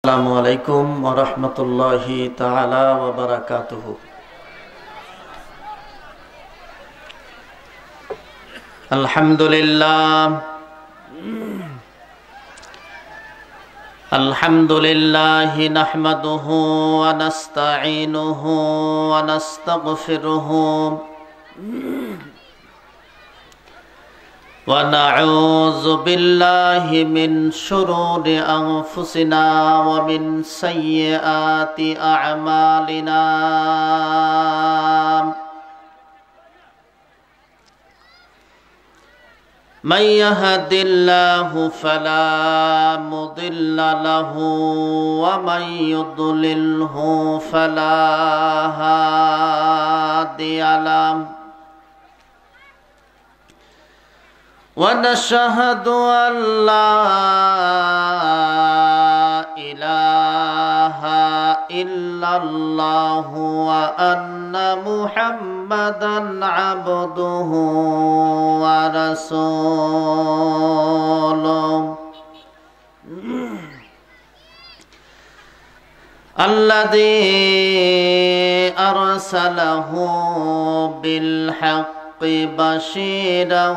আসসালামু আলাইকুম ওয়া রাহমাতুল্লাহি তাআলা ওয়া বারাকাতুহু। আলহামদুলিল্লাহি নাহমাদুহু ওয়া নাস্তাঈনুহু ওয়া নাস্তাগফিরুহু ونعوذ بالله من شرور أنفسنا ومن سيئات أعمالنا من يهد الله فلا مضل له ومن يضلله فلا هادي له ونشهد أن لا إله إلا الله وأن محمدا عبده ورسوله الذي أرسله بالحق بشيرا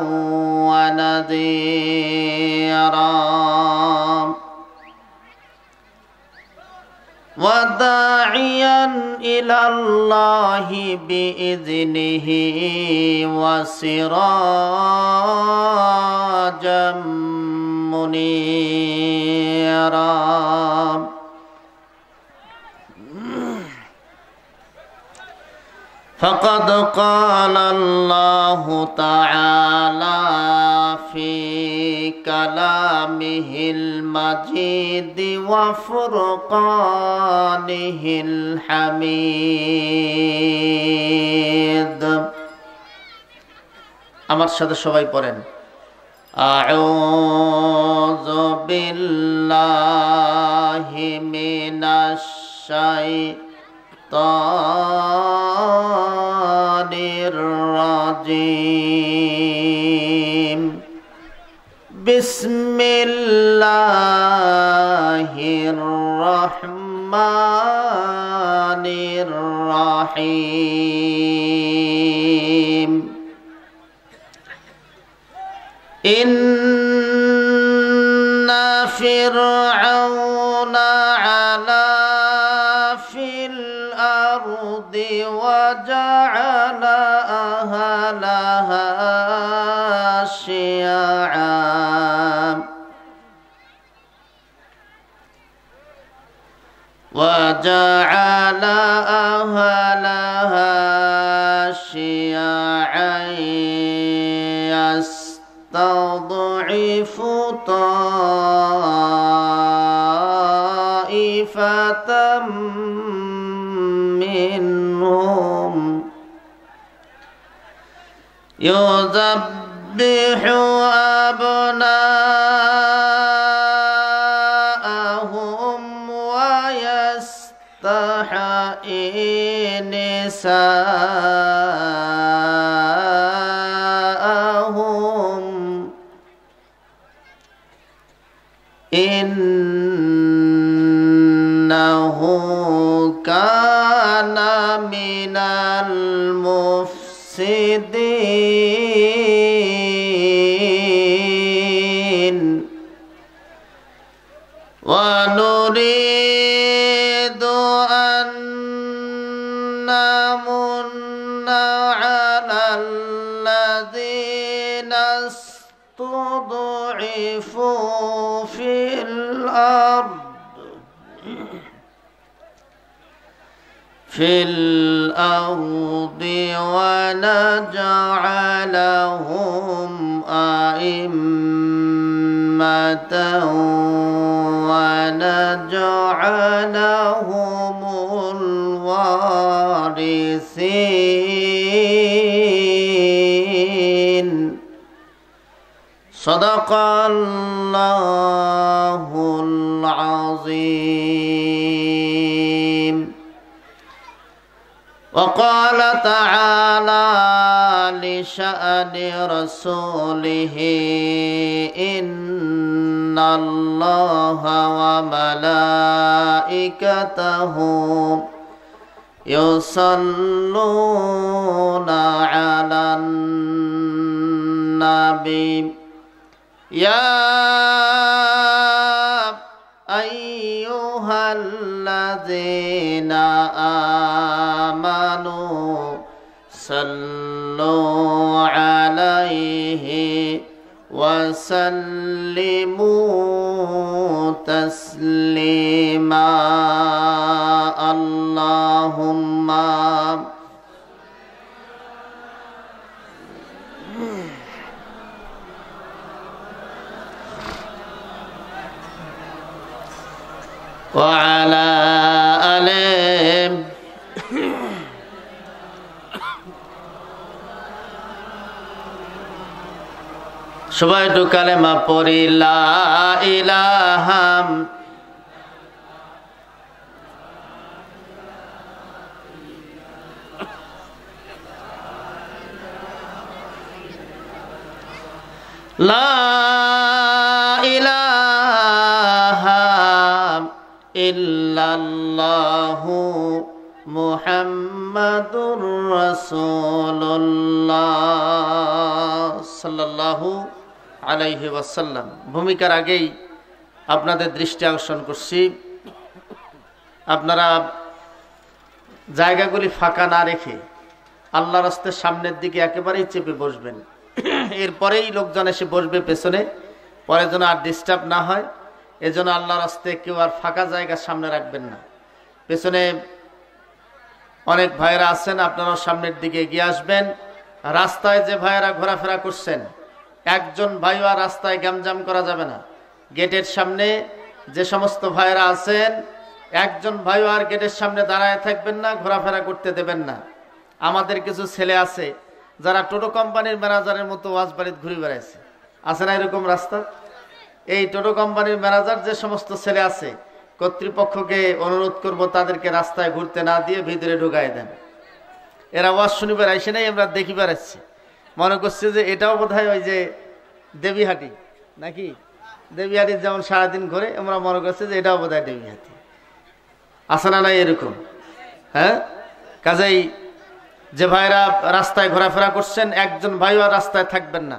ونذيرا وداعيا إلى الله بإذنه وسراجا منيرا فقد قال الله تعالى في كلامه المجيد وفرقانه الحميد আমার সাথে সবাই পড়েন আউযু বিল্লাহি মিনাশ শাইতানির রাজিম বিসমিল্লাহির রহমানির রহিম ইন্না ফিরআউনা আলা وجعل أهلها شيعا وجعل أهلها شيعا يستضعف طائفة منهم يذبح أبناءهم ويستحيي نساءهم إنه كان من المفسدين ونريد أن نمن على الذين استضعفوا في الأرض ونجعلهم أئمة ونجعلهم الوارثين صدق الله العظيم وقال تعالى لشأن رسوله إن الله وملائكته يصلون على النبي يا أيها الذين آمنوا صلوا عليه وسلموا تسليما اللهم وعلى آله সবাই একটু কালেমা পড়ি লা ইলাহা লা ইলাহা ইল্লাল্লাহু মুহাম্মাদুর রাসূলুল্লাহ সাল্লাল্লাহু আলাইহি ওয়াসাল্লাম। ভূমিকার আগেই আপনাদের দৃষ্টি আকর্ষণ করছি, আপনারা জায়গাগুলি ফাঁকা না রেখে আল্লাহর রাস্তার সামনের দিকে একেবারেই চেপে বসবেন। এরপরেই লোকজন এসে বসবে পেছনে, পরে যেন আর ডিস্টার্ব না হয় এজন্য আল্লাহর রাস্তায় কেউ আর ফাঁকা জায়গা সামনে রাখবেন না। পেছনে অনেক ভাইয়েরা আছেন, আপনারাও সামনের দিকে এগিয়ে আসবেন। রাস্তায় যে ভাইয়েরা ঘোরাফেরা করছেন, একজন ভাইও আর রাস্তায় গ্যামজাম করা যাবে না। গেটের সামনে যে সমস্ত ভাইয়েরা আছেন, একজন ভাইও আর গেটের সামনে দাঁড়ায় থাকবেন না, ঘোরাফেরা করতে দেবেন না। আমাদের কিছু ছেলে আছে যারা টোটো কোম্পানির ম্যানেজারের মতো ওয়াজবাড়িতে ঘুরে বেড়াইছে, আছে না এরকম রাস্তা? এই টোটো কোম্পানির ম্যানেজার যে সমস্ত ছেলে আছে, কর্তৃপক্ষকে অনুরোধ করব তাদেরকে রাস্তায় ঘুরতে না দিয়ে ভিতরে ঢুকাই দেন। এরা ওয়াজ শুনিবার আইসে নাই, আমরা দেখি বেড়াচ্ছি, মনে করছে যে এটাও বোধহয় ওই যে দেবীহাটি নাকি, দেবীহাটির যেমন সারাদিন ঘুরে, আমরা মনে করছি যে এটাও বোধহয় দেবীহাটি। আছে না নাই এরকম? হ্যাঁ, কাজেই যে ভাইরা রাস্তায় ঘোরাফেরা করছেন, একজন ভাইও আর রাস্তায় থাকবেন না।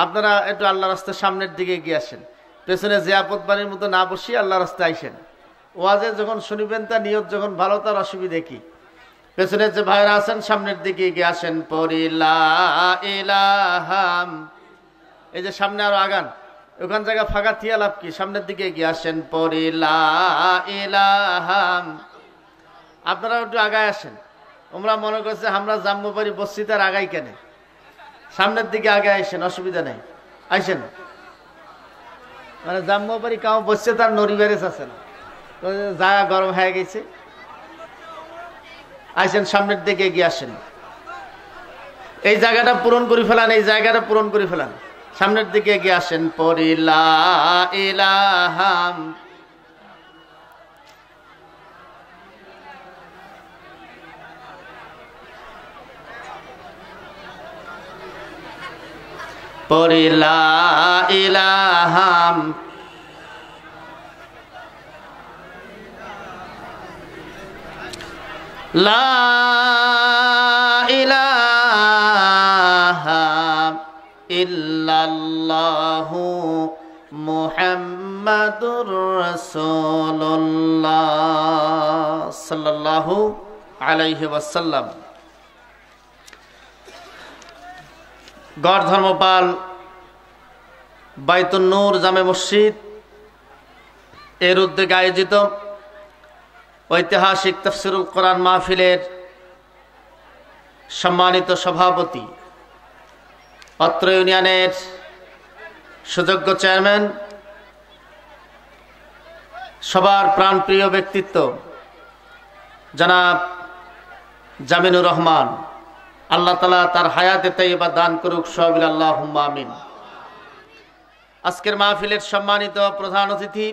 আপনারা একটু আল্লাহ রাস্তার সামনের দিকে এগিয়ে আসেন, পেছনে জিয়াপত বাড়ির মতো না বসিয়ে আল্লাহ রাস্তায় আইসেন। ওয়াজে যখন শুনিবেন তা নিয়ত যখন ভালো, তার অসুবিধে কি? পেছনে যে ভাইরা আছেন সামনের দিকে এগিয়ে আসেন। পড়ি লা ইলাহা, এই যে সামনে আরো আগান, ওখান জায়গা ফাঁকা থিয়া লাভ কি? সামনের দিকে এগিয়ে আসেন। পড়ি লা ইলাহা, আপনারা একটু আগায় আসেন। তোমরা মনে করছে আমরা জাম্মুবাড়ি বসছি, তার আগাই কেন? সামনের দিকে আগে আইসেন, অসুবিধা নেই, আইসেন। মানে জাম্মুবাড়ি কাউ বসছে, তার নড়ি বেড়েছে আছে না, জায়গা গরম হয়ে গেছে। আইসেন, সামনের দিকে এগিয়ে আসেন। এই জায়গাটা পূরণ করে ফেলান, এই জায়গাটা পূরণ করে ফেলান, সামনের দিকে এগিয়ে আসেন। পড়ি লা ইলাহা, পড়ি লা ইলাহা লা ইলাহা ইল্লাল্লাহু মুহাম্মাদুর রাসূলুল্লাহ সাল্লাল্লাহু আলাইহি ওয়াসাল্লাম। গড় ধর্মপাল বাইতুন নূর জামে মসজিদ এর উদ্যোগে আয়োজিত ঐতিহাসিক তাফসিরুল কোরআন মাহফিলের সম্মানিত সভাপতি, অত্র ইউনিয়নের সুযোগ্য চেয়ারম্যান, সবার প্রাণপ্রিয় ব্যক্তিত্ব জনাব জামিনুর রহমান, আল্লাহ তাআলা তার হায়াতে তাইয়্যিবা দান করুক, সবিল আল্লাহুম্মা আমিন। আজকের মাহফিলের সম্মানিত প্রধান অতিথি,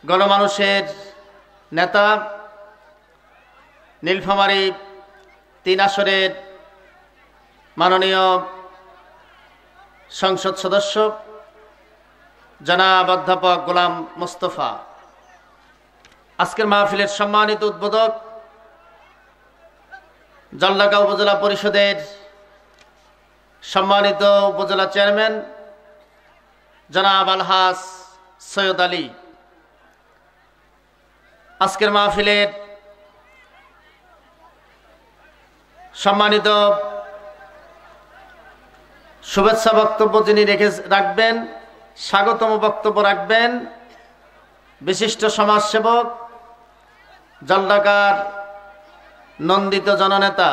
গণমানুষের নেতা, নীলফামারী 3 আসনের মাননীয় সংসদ সদস্য জনাব অধ্যাপক গোলাম মোস্তফা, আজকের মাহফিলের সম্মানিত উদ্বোধক জলঢাকা উপজেলা পরিষদের সম্মানিত উপজেলা চেয়ারম্যান জনাব আলহাজ সৈয়দ আলী, আজকের মাহফিলের সম্মানিত শুভেচ্ছা বক্তব্য যিনি রাখবেন, স্বাগতম বক্তব্য রাখবেন বিশিষ্ট সমাজসেবক জলঢাকার নন্দিত জননেতা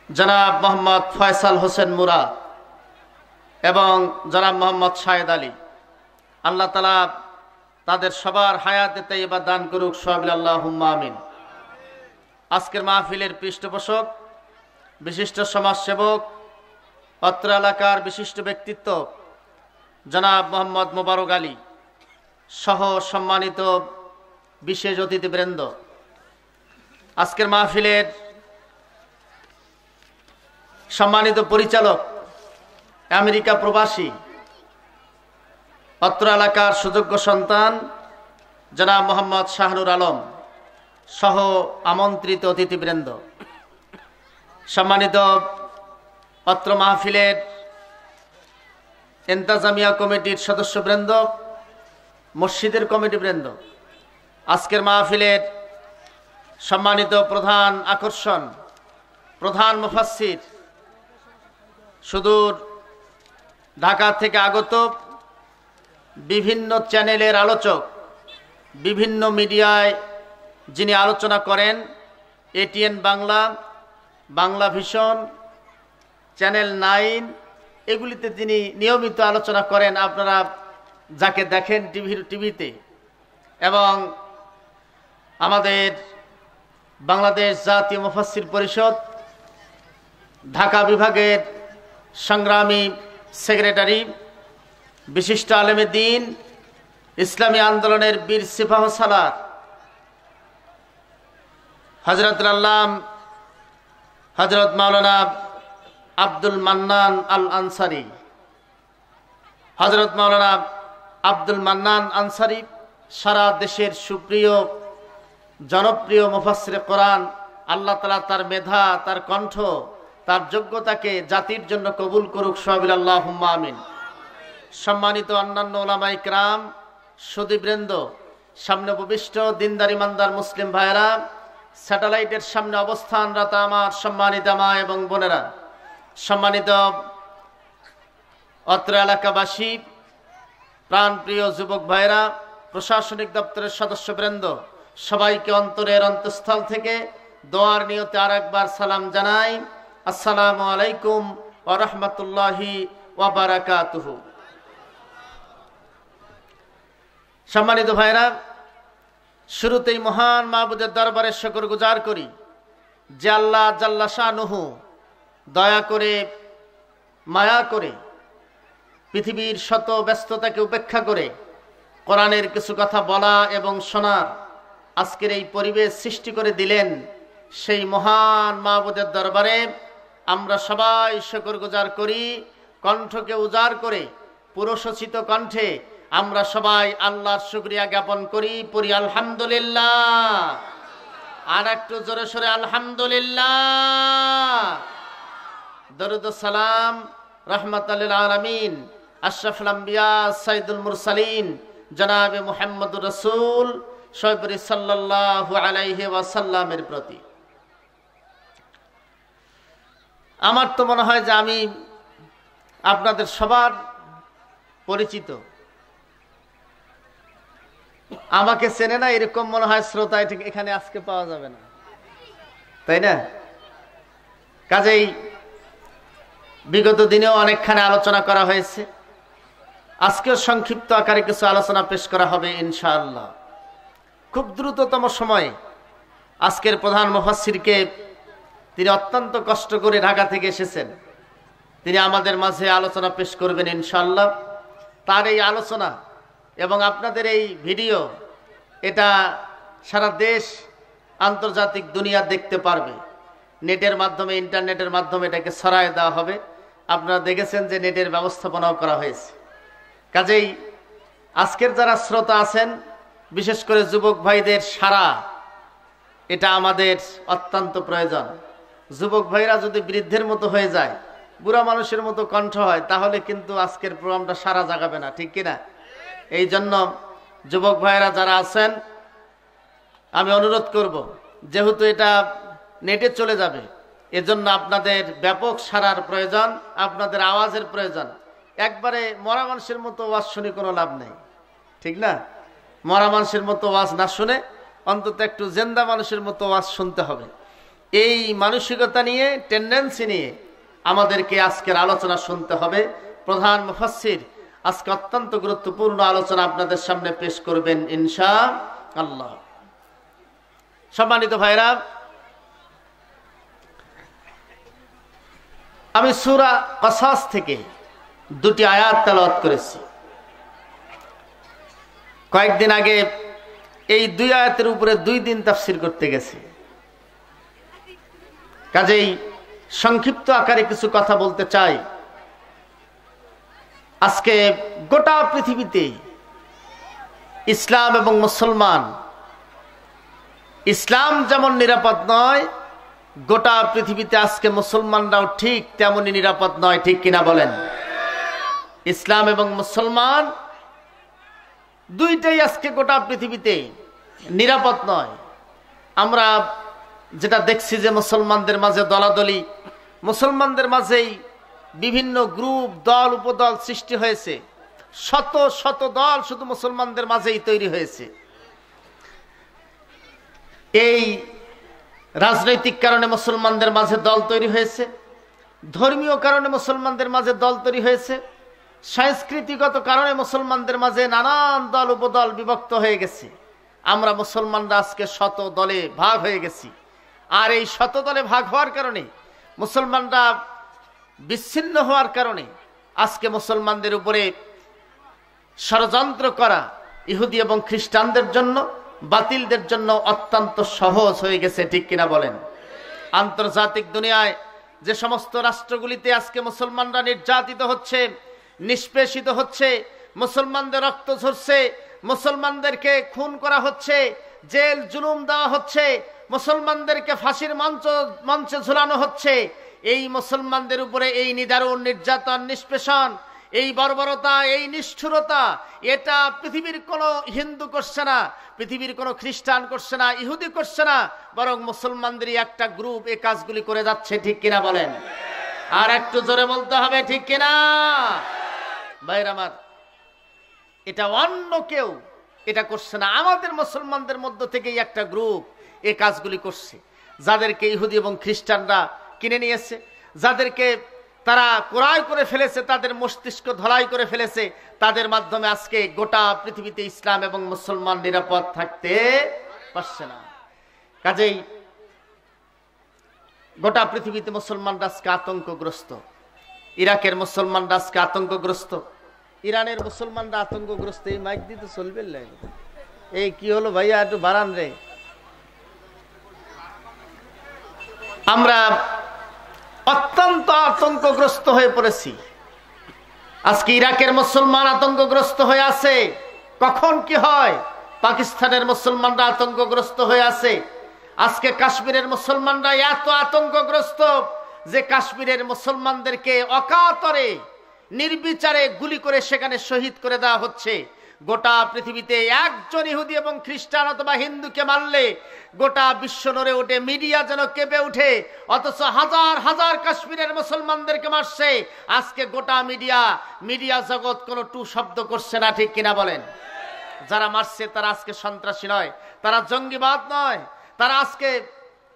জনাব মোহাম্মদ ফয়সাল হোসেন মুরাদ এবং জনাব মোহাম্মদ শাহেদ আলী। আল্লাহ তাআলা তাদের সবার হায়াতে তাইয়্যিবা দান করুক, সবিল আল্লাহুম্মা আমিন। আজকের মাহফিলের পৃষ্ঠপোষক বিশিষ্ট সমাজসেবক, অত্র এলাকার বিশিষ্ট ব্যক্তিত্ব জনাব মোহাম্মদ মোবারক আলী সহ সম্মানিত বিশেষ অতিথিবৃন্দ, আজকের মাহফিলের সম্মানিত পরিচালক আমেরিকা প্রবাসী অত্র এলাকার সুযোগ্য সন্তান জনাব মোহাম্মদ শাহনুর আলম সহ আমন্ত্রিত অতিথিবৃন্দ, সম্মানিত অত্র মাহফিলের ইন্তেজামিয়া কমিটির সদস্যবৃন্দ, মসজিদের কমিটিবৃন্দ, আজকের মাহফিলের সম্মানিত প্রধান আকর্ষণ, প্রধান মুফাসসির, সুদূর ঢাকা থেকে আগত বিভিন্ন চ্যানেলের আলোচক, বিভিন্ন মিডিয়ায় যিনি আলোচনা করেন, ATN Bangla, Bangla vision, channel 9, এগুলিতে তিনি নিয়মিত আলোচনা করেন, আপনারা যাকে দেখেন টিভিতে, এবং আমাদের বাংলাদেশ জাতীয় মুফাসসির পরিষদ ঢাকা বিভাগের সংগ্রামী সেক্রেটারি, বিশিষ্ট আলেমে দ্বীন, ইসলামী আন্দোলনের বীর সিপাহ সালার হযরতুল আল্লাম হযরত মাওলানা আব্দুল মান্নান আল আনসারী, হযরত মাওলানা আব্দুল মান্নান আনসারী সারা দেশের সুপ্রিয় জনপ্রিয় মুফাসসিরে কোরআন। আল্লাহ তাআলা তার মেধা, তার কণ্ঠ, তার যোগ্যতাকে জাতির জন্য কবুল করুক, সবিল আল্লাহুম্মা আমিন। সম্মানিত অন্যান্য উলামা ইকরাম, সুধীবৃন্দ, সামনে উপবিষ্ট দিনদার ইমানদার মুসলিম ভাইয়েরা, স্যাটেলাইটের সামনে অবস্থানরত আমার সম্মানিত মা এবং বোনেরা, সম্মানিত অত্র এলাকাবাসী, প্রাণপ্রিয় যুবক ভাইয়েরা, প্রশাসনিক দপ্তরের সদস্যবৃন্দ, সবাইকে অন্তরের অন্তঃস্থল থেকে দোয়ার নিয়তে আরেকবার সালাম জানাই। আসসালামু আলাইকুম ওয়া রাহমাতুল্লাহি ওয়া বারাকাতুহু। সম্মানিত ভাইরা, শুরুতেই মহান মাবুদের দরবারে শুকর গুজার করি যে আল্লাহ জাল্লা শানুহু দয়া করে, মায়া করে, পৃথিবীর শত ব্যস্ততাকে উপেক্ষা করে কোরআনের কিছু কথা বলা এবং শোনার আজকের এই পরিবেশ সৃষ্টি করে দিলেন। সেই মহান মাবুদের দরবারে আমরা সবাই শুকর গুজার করি। কণ্ঠকে উজাড় করে পুরোশোচিত কণ্ঠে আমরা সবাই আল্লাহর শুকরিয়া জ্ঞাপন করি, পড়ি আলহামদুলিল্লাহ। আর একটু জোরে সোরে আলহামদুলিল্লাহ। দরুদ ও সালাম রাহমাতাল লিল আলামিন, আশরাফুল আম্বিয়া, সাইয়্যিদুল মুরসালিন, জনাবে মুহাম্মদুর রাসূল সয়পরি সাল্লাল্লাহু আলাইহি ওয়াসাল্লামের প্রতি। আমার তো মনে হয় যে আমি আপনাদের সবার পরিচিত। আমাকে চেনে না এরকম মনে হয় শ্রোতা এখানে আজকে পাওয়া যাবে না, তাই না? কাজেই বিগত দিনেও অনেকখানি আলোচনা করা হয়েছে, আজকেও সংক্ষিপ্ত আকারে কিছু আলোচনা পেশ করা হবে ইনশাআল্লাহ। খুব দ্রুততম সময়ে আজকের প্রধান মুফাসসিরকে, তিনি অত্যন্ত কষ্ট করে ঢাকা থেকে এসেছেন, তিনি আমাদের মাঝে আলোচনা পেশ করবেন ইনশাআল্লাহ। তার এই আলোচনা এবং আপনাদের এই ভিডিও, এটা সারা দেশ আন্তর্জাতিক দুনিয়া দেখতে পারবে। নেটের মাধ্যমে, ইন্টারনেটের মাধ্যমে এটাকে ছড়ায় দেওয়া হবে। আপনারা দেখেছেন যে নেটের ব্যবস্থাপনাও করা হয়েছে। কাজেই আজকের যারা শ্রোতা আছেন, বিশেষ করে যুবক ভাইদের সারা এটা আমাদের অত্যন্ত প্রয়োজন। যুবক ভাইরা যদি বৃদ্ধের মতো হয়ে যায়, বুড়া মানুষের মতো কণ্ঠ হয়, তাহলে কিন্তু আজকের প্রোগ্রামটা সারা জাগাবে না, ঠিক কিনা? এই জন্য যুবক ভাইরা যারা আছেন, আমি অনুরোধ করব, যেহেতু এটা নেটে চলে যাবে, এজন্য আপনাদের ব্যাপক সারার প্রয়োজন, আপনাদের আওয়াজের প্রয়োজন। একবারে মরা মানুষের মতো ওয়াজ শুনে কোনো লাভ নেই, ঠিক না? মরা মানুষের মতো ওয়াজ না শুনে অন্তত একটু জেন্দা মানুষের মতো ওয়াজ শুনতে হবে। এই মানসিকতা নিয়ে, টেন্ডেন্সি নিয়ে আমাদেরকে আজকের আলোচনা শুনতে হবে। প্রধান মুফাসসির আজকে অত্যন্ত গুরুত্বপূর্ণ আলোচনা আপনাদের সামনে পেশ করবেন ইনশাআল্লাহ। সম্মানিত ভাইরা, আমি সূরা কসাস থেকে দুটি আয়াত তেলাওয়াত করেছি। কয়েকদিন আগে এই দুই আয়াতের উপরে 2 দিন তাফসীর করতে গেছি। কাজেই সংক্ষিপ্ত আকারে কিছু কথা বলতে চাই। আজকে গোটা পৃথিবীতে ইসলাম এবং মুসলমান, ইসলাম যেমন নিরাপদ নয়, গোটা পৃথিবীতে আজকে মুসলমানরাও ঠিক তেমনই নিরাপদ নয়, ঠিক কিনা বলেন? ইসলাম এবং মুসলমান দুইটাই আজকে গোটা পৃথিবীতে নিরাপদ নয়। আমরা যেটা দেখছি যে মুসলমানদের মাঝে দলাদলি, মুসলমানদের মাঝেই বিভিন্ন গ্রুপ, দল, উপদল সৃষ্টি হয়েছে। শত শত দল শুধু মুসলমানদের মাঝেই তৈরি হয়েছে। এই রাজনৈতিক কারণে মুসলমানদের মাঝে দল তৈরি হয়েছে, ধর্মীয় কারণে মুসলমানদের মাঝে দল তৈরি হয়েছে, সাংস্কৃতিগত কারণে মুসলমানদের মাঝে নানান দল উপদল বিভক্ত হয়ে গেছে। আমরা মুসলমানরা আজকে শত দলে ভাগ হয়ে গেছি। আর এই শত দলে ভাগ হওয়ার কারণে, মুসলমানরা বিচ্ছিন্ন হওয়ার কারণে আজকে মুসলমানদের উপরে ষড়যন্ত্র করা ইহুদি এবং খ্রিস্টানদের জন্য, বাতিলদের জন্য অত্যন্ত সহজ হয়ে গেছে, ঠিক কিনা বলেন? আন্তর্জাতিক দুনিয়ায় যে সমস্ত রাষ্ট্রগুলিতে আজকে মুসলমানরা নির্যাতিত হচ্ছে, নিষ্পেষিত হচ্ছে, মুসলমানদের রক্ত ঝরছে, মুসলমানদেরকে খুন করা হচ্ছে, জেল জুলুম দেওয়া হচ্ছে, মুসলমানদেরকে ফাঁসির মঞ্চে ঝুলানো হচ্ছে, এই মুসলমানদের উপরে এই নিদারুণ নির্যাতন, নিষ্পেষণ, এই বর্বরতা, এই নিষ্ঠুরতা, এটা পৃথিবীর কোনো হিন্দু করছে না, পৃথিবীর কোনো খ্রিস্টান করছে না, ইহুদি করছে না, বরং মুসলমানদেরই একটা গ্রুপ এই কাজগুলি করে যাচ্ছে, ঠিক কিনা বলেন? আর একটু জোরে বলতে হবে, ঠিক কিনা? ভাইরা আমার, এটা অন্য কেউ এটা করছে না, আমাদের মুসলমানদের মধ্য থেকেই একটা গ্রুপ এই কাজগুলি করছে। যাদেরকে ইহুদি এবং খ্রিস্টানরা কিনে নিয়েছে, যাদেরকে তারা ক্রয় করে ফেলেছে, তাদের মস্তিষ্ক ধলাই করে ফেলেছে, তাদের মাধ্যমে আজকে গোটা পৃথিবীতে ইসলাম এবং মুসলমান নিরাপদ থাকতে পারছে না। কাজেই গোটা পৃথিবীতে মুসলমানরা আজকে আতঙ্কগ্রস্ত। ইরাকের মুসলমানরা আজকে আতঙ্কগ্রস্ত, ইরানের মুসলমানরা আতঙ্কগ্রস্ত। এই মাইক দিতে চলবে? এই কি হলো ভাইয়া, একটু বাড়ান রে। আমরা অত্যন্ত আতঙ্কগ্রস্ত হয়ে পড়েছি। আজকে ইরাকের মুসলমান আতঙ্কগ্রস্ত হয়ে আছে। কখন কি হয়? পাকিস্তানের মুসলমানরা আতঙ্কগ্রস্ত হয়ে আছে। আজকে কাশ্মীরের মুসলমানরা এত আতঙ্কগ্রস্ত যে কাশ্মীরের মুসলমানদেরকে অকাতরে নির্বিচারে গুলি করে সেখানে শহীদ করে দেওয়া হচ্ছে। গোটা পৃথিবীতে একজন ইহুদি এবং খ্রিস্টান অথবা হিন্দুকে মারলে গোটা বিশ্ব নড়ে ওঠে, মিডিয়া যেন কেঁপে উঠে, অথচ হাজার হাজার কাশ্মীরের মুসলমানদেরকে মারছে। আজকে গোটা মিডিয়া জগৎ কোনো টু শব্দ করছে না, ঠিক কিনা বলেন? যারা মারছে তারা আজকে সন্ত্রাসী নয়, তারা জঙ্গিবাদ নয়, তারা আজকে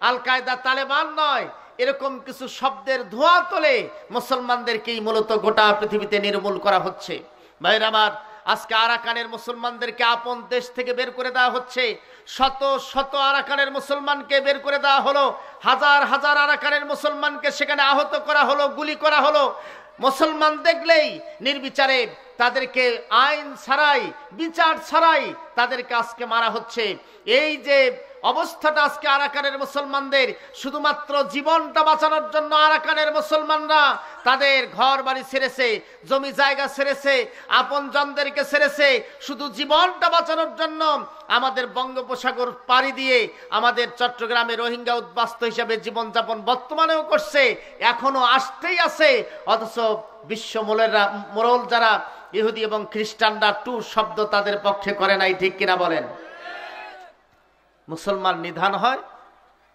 আল কায়দা, তালেবান নয়। এরকম কিছু শব্দের ধোঁয়া তোলে মুসলমানদেরকেই মূলত গোটা পৃথিবীতে নির্মূল করা হচ্ছে। ভাইরা আমার, আজকে আরাকানের মুসলমানদেরকে আপন দেশ থেকে বের করে দেওয়া হচ্ছে। শত শত আরাকানের মুসলমানকে বের করে দেওয়া হলো, হাজার হাজার আরাকানের মুসলমানকে সেখানে আহত করা হলো, গুলি করা হলো। মুসলমান দেখলেই নির্বিচারে তাদেরকে আইন ছাড়াই, বিচার ছাড়াই তাদেরকে আজকে মারা হচ্ছে। এই যে অবস্থাটা আজকে আরাকানের মুসলমানদের, শুধুমাত্র জীবনটা বাঁচানোর জন্য আরাকানের মুসলমানরা তাদের ঘর বাড়ি ছেড়েছে, জমি জায়গা ছেড়েছে, আপন জনদেরকে ছেড়েছে, শুধু জীবনটা বাঁচানোর জন্য আমাদের বঙ্গোপসাগর পাড়ি দিয়ে আমাদের চট্টগ্রামে রোহিঙ্গা উদ্বাস্ত হিসাবে জীবনযাপন বর্তমানেও করছে, এখনো আসতেই আছে। অথচ বিশ্ব মোড়ল যারা ইহুদি এবং খ্রিস্টানরা টু শব্দ তাদের পক্ষে করে নাই, ঠিক কিনা বলেন? মুসলমান নিধান হয়,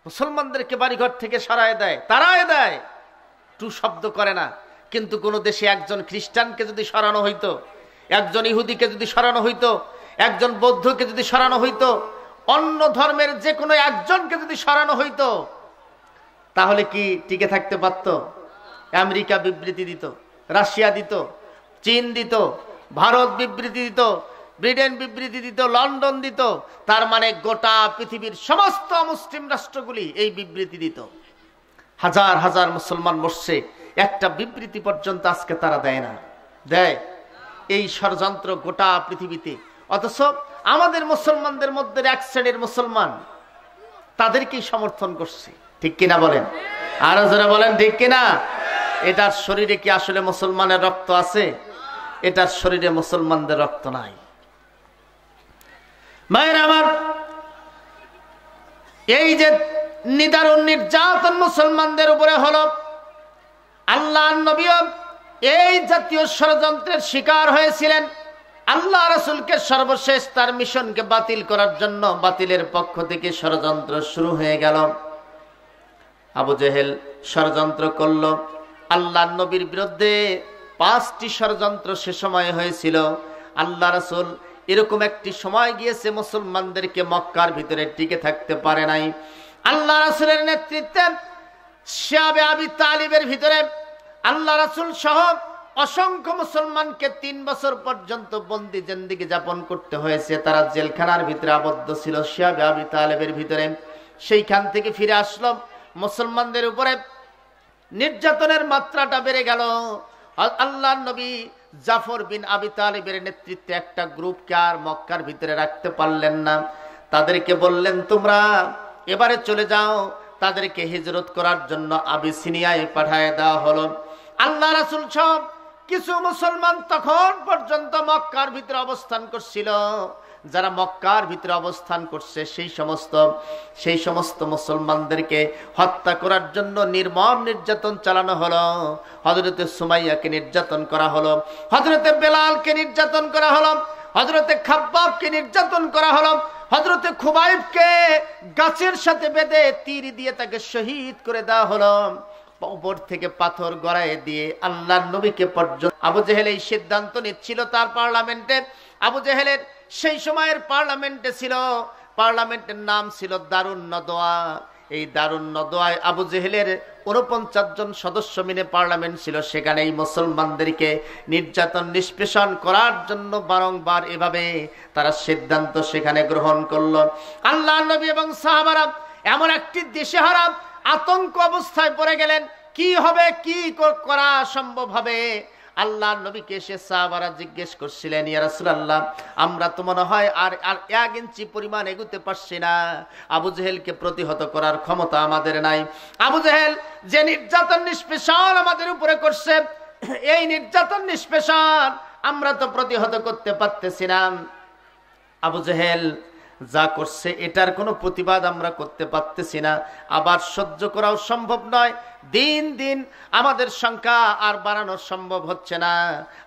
মুসলমানদেরকে বাড়িঘর থেকে সরায় দেয়, তারাই দেয়, টু শব্দ করে না। কিন্তু কোন দেশে একজন খ্রিস্টানকে যদি সরানো হইতো, একজন ইহুদিকে যদি সরানো হইতো, একজন বৌদ্ধকে যদি সরানো হইতো, অন্য ধর্মের যে কোনো একজনকে যদি সরানো হইতো, তাহলে কি টিকে থাকতে পারত? আমেরিকা বিবৃতি দিত, রাশিয়া দিত, চীন দিত, ভারত বিবৃতি দিত, ব্রিটেন বিবৃতি দিত, লন্ডন দিত। তার মানে গোটা পৃথিবীর সমস্ত মুসলিম রাষ্ট্রগুলি এই বিবৃতি দিত। হাজার হাজার মুসলমান মরছে, একটা বিবৃতি পর্যন্ত আজকে তারা দেয় না। দেয় এই ষড়যন্ত্র গোটা পৃথিবীতে। অথচ আমাদের মুসলমানদের মধ্যে এক শ্রেণীর মুসলমান তাদেরকেই সমর্থন করছে, ঠিক কিনা বলেন? আরো যারা বলেন ঠিক কিনা? এটার শরীরে কি আসলে মুসলমানের রক্ত আছে? এটার শরীরে মুসলমানদের রক্ত নাই। মায়ের আমার, এই যে নিদারুণ নির্যাতন মুসলমানদের উপরে হলো, আল্লাহর নবীও এই জাতীয় ষড়যন্ত্রের শিকার হয়েছিলেন। আল্লাহ রাসূলকে সর্বশেষ তার মিশনকে বাতিল করার জন্য বাতিলের পক্ষ থেকে ষড়যন্ত্র শুরু হয়ে গেল। আবু জেহেল ষড়যন্ত্র করল আল্লাহর নবীর বিরুদ্ধে। 5টি ষড়যন্ত্র সে সময় হয়েছিল। আল্লাহ রাসূল এরকম একটি সময় গিয়েছে মুসলমানদেরকে মক্কার ভিতরে টিকে থাকতে পারে নাই। আল্লাহ রাসূলের নেতৃত্বে শিয়াবে আবি তালিবের ভিতরে আল্লাহ রাসূল সহ অসংখ্য মুসলমানকে 3 বছর পর্যন্ত বন্দী জিন্দেগি যাপন করতে হয়েছে। তারা জেলখানার ভিতরে আবদ্ধ ছিল শিয়াবে আবি তালিবের ভিতরে। সেইখান থেকে ফিরে আসলো, মুসলমানদের উপরে নির্যাতনের মাত্রাটা বেড়ে গেল। আল্লাহর নবী জাফর বিন আবি তালিবের নেতৃত্বে একটা গ্রুপকে আর মক্কার ভিতরে রাখতে পারলেন না। তাদেরকে বললেন, তোমরা এবারে চলে যাও। তাদেরকে হিজরত করার জন্য আবিসিনিয়ায় পাঠিয়ে দেওয়া হলো। আল্লাহ রাসূল সব কিছু মুসলমান তখন পর্যন্ত মক্কার ভিতরে অবস্থান করছিল। যারা মক্কার ভিতরে অবস্থান করছে সেই সমস্ত মুসলমানদেরকে হত্যা করার জন্য নির্মম নির্যাতন চালানো হলো। হযরতে সুমাইয়াকে নির্যাতন করা হলো, হযরতে বেলালকে নির্যাতন করা হলো, হযরতে খাব্বাবকে নির্যাতন করা হলো, হযরতে খুবাইবকে গাছের সাথে বেঁধে তীর দিয়ে তাকে শহীদ করে দেওয়া হলো। উপর থেকে পাথর গড়ায় দিয়ে আল্লাহর নবীকে পর্যন্ত। আবু জেহেল এই সিদ্ধান্ত নিচ্ছিল তার পার্লামেন্টে। আবু জেহেলের সেই সময়ের পার্লামেন্টে ছিল, পার্লামেন্টের নাম ছিল দারুন নদওয়া। এই দারুন নদওয়ায় আবু জেহেলের 49 জন সদস্য মিলে পার্লামেন্ট ছিল। সেখানে এই মুসলমানদেরকে নির্যাতন নিষ্পেষণ করার জন্য বারংবার এভাবে তারা সিদ্ধান্ত সেখানে গ্রহণ করলো। আল্লাহর নবী এবং সাহাবারা এমন একটি দিশেহারা আতঙ্ক অবস্থায় পড়ে গেলেন, কি হবে, কি করা সম্ভব হবে। আল্লাহর নবীকে এসে সাহাবারা জিজ্ঞেস করছিলেন, ইয়া রাসূলুল্লাহ, আমরা তো মনে হয় আর 1 ইঞ্চি পরিমাণ এগুতে পারছি না। আবু জেহেলকে প্রতিহত করার ক্ষমতা আমাদের নাই। আবু জেহেল যে নির্যাতন নিষ্পেষণ আমাদের উপরে করছে, এই নির্যাতন নিষ্পেষণ আমরা তো প্রতিহত করতে পারতেছি না। আবু জেহেল যা করছে এটার কোনো প্রতিবাদ আমরা করতে পারতেছি না, আবার সহ্য করাও সম্ভব নয়। দিন দিন আমাদের সংখ্যা আর বাড়ানো সম্ভব হচ্ছে না,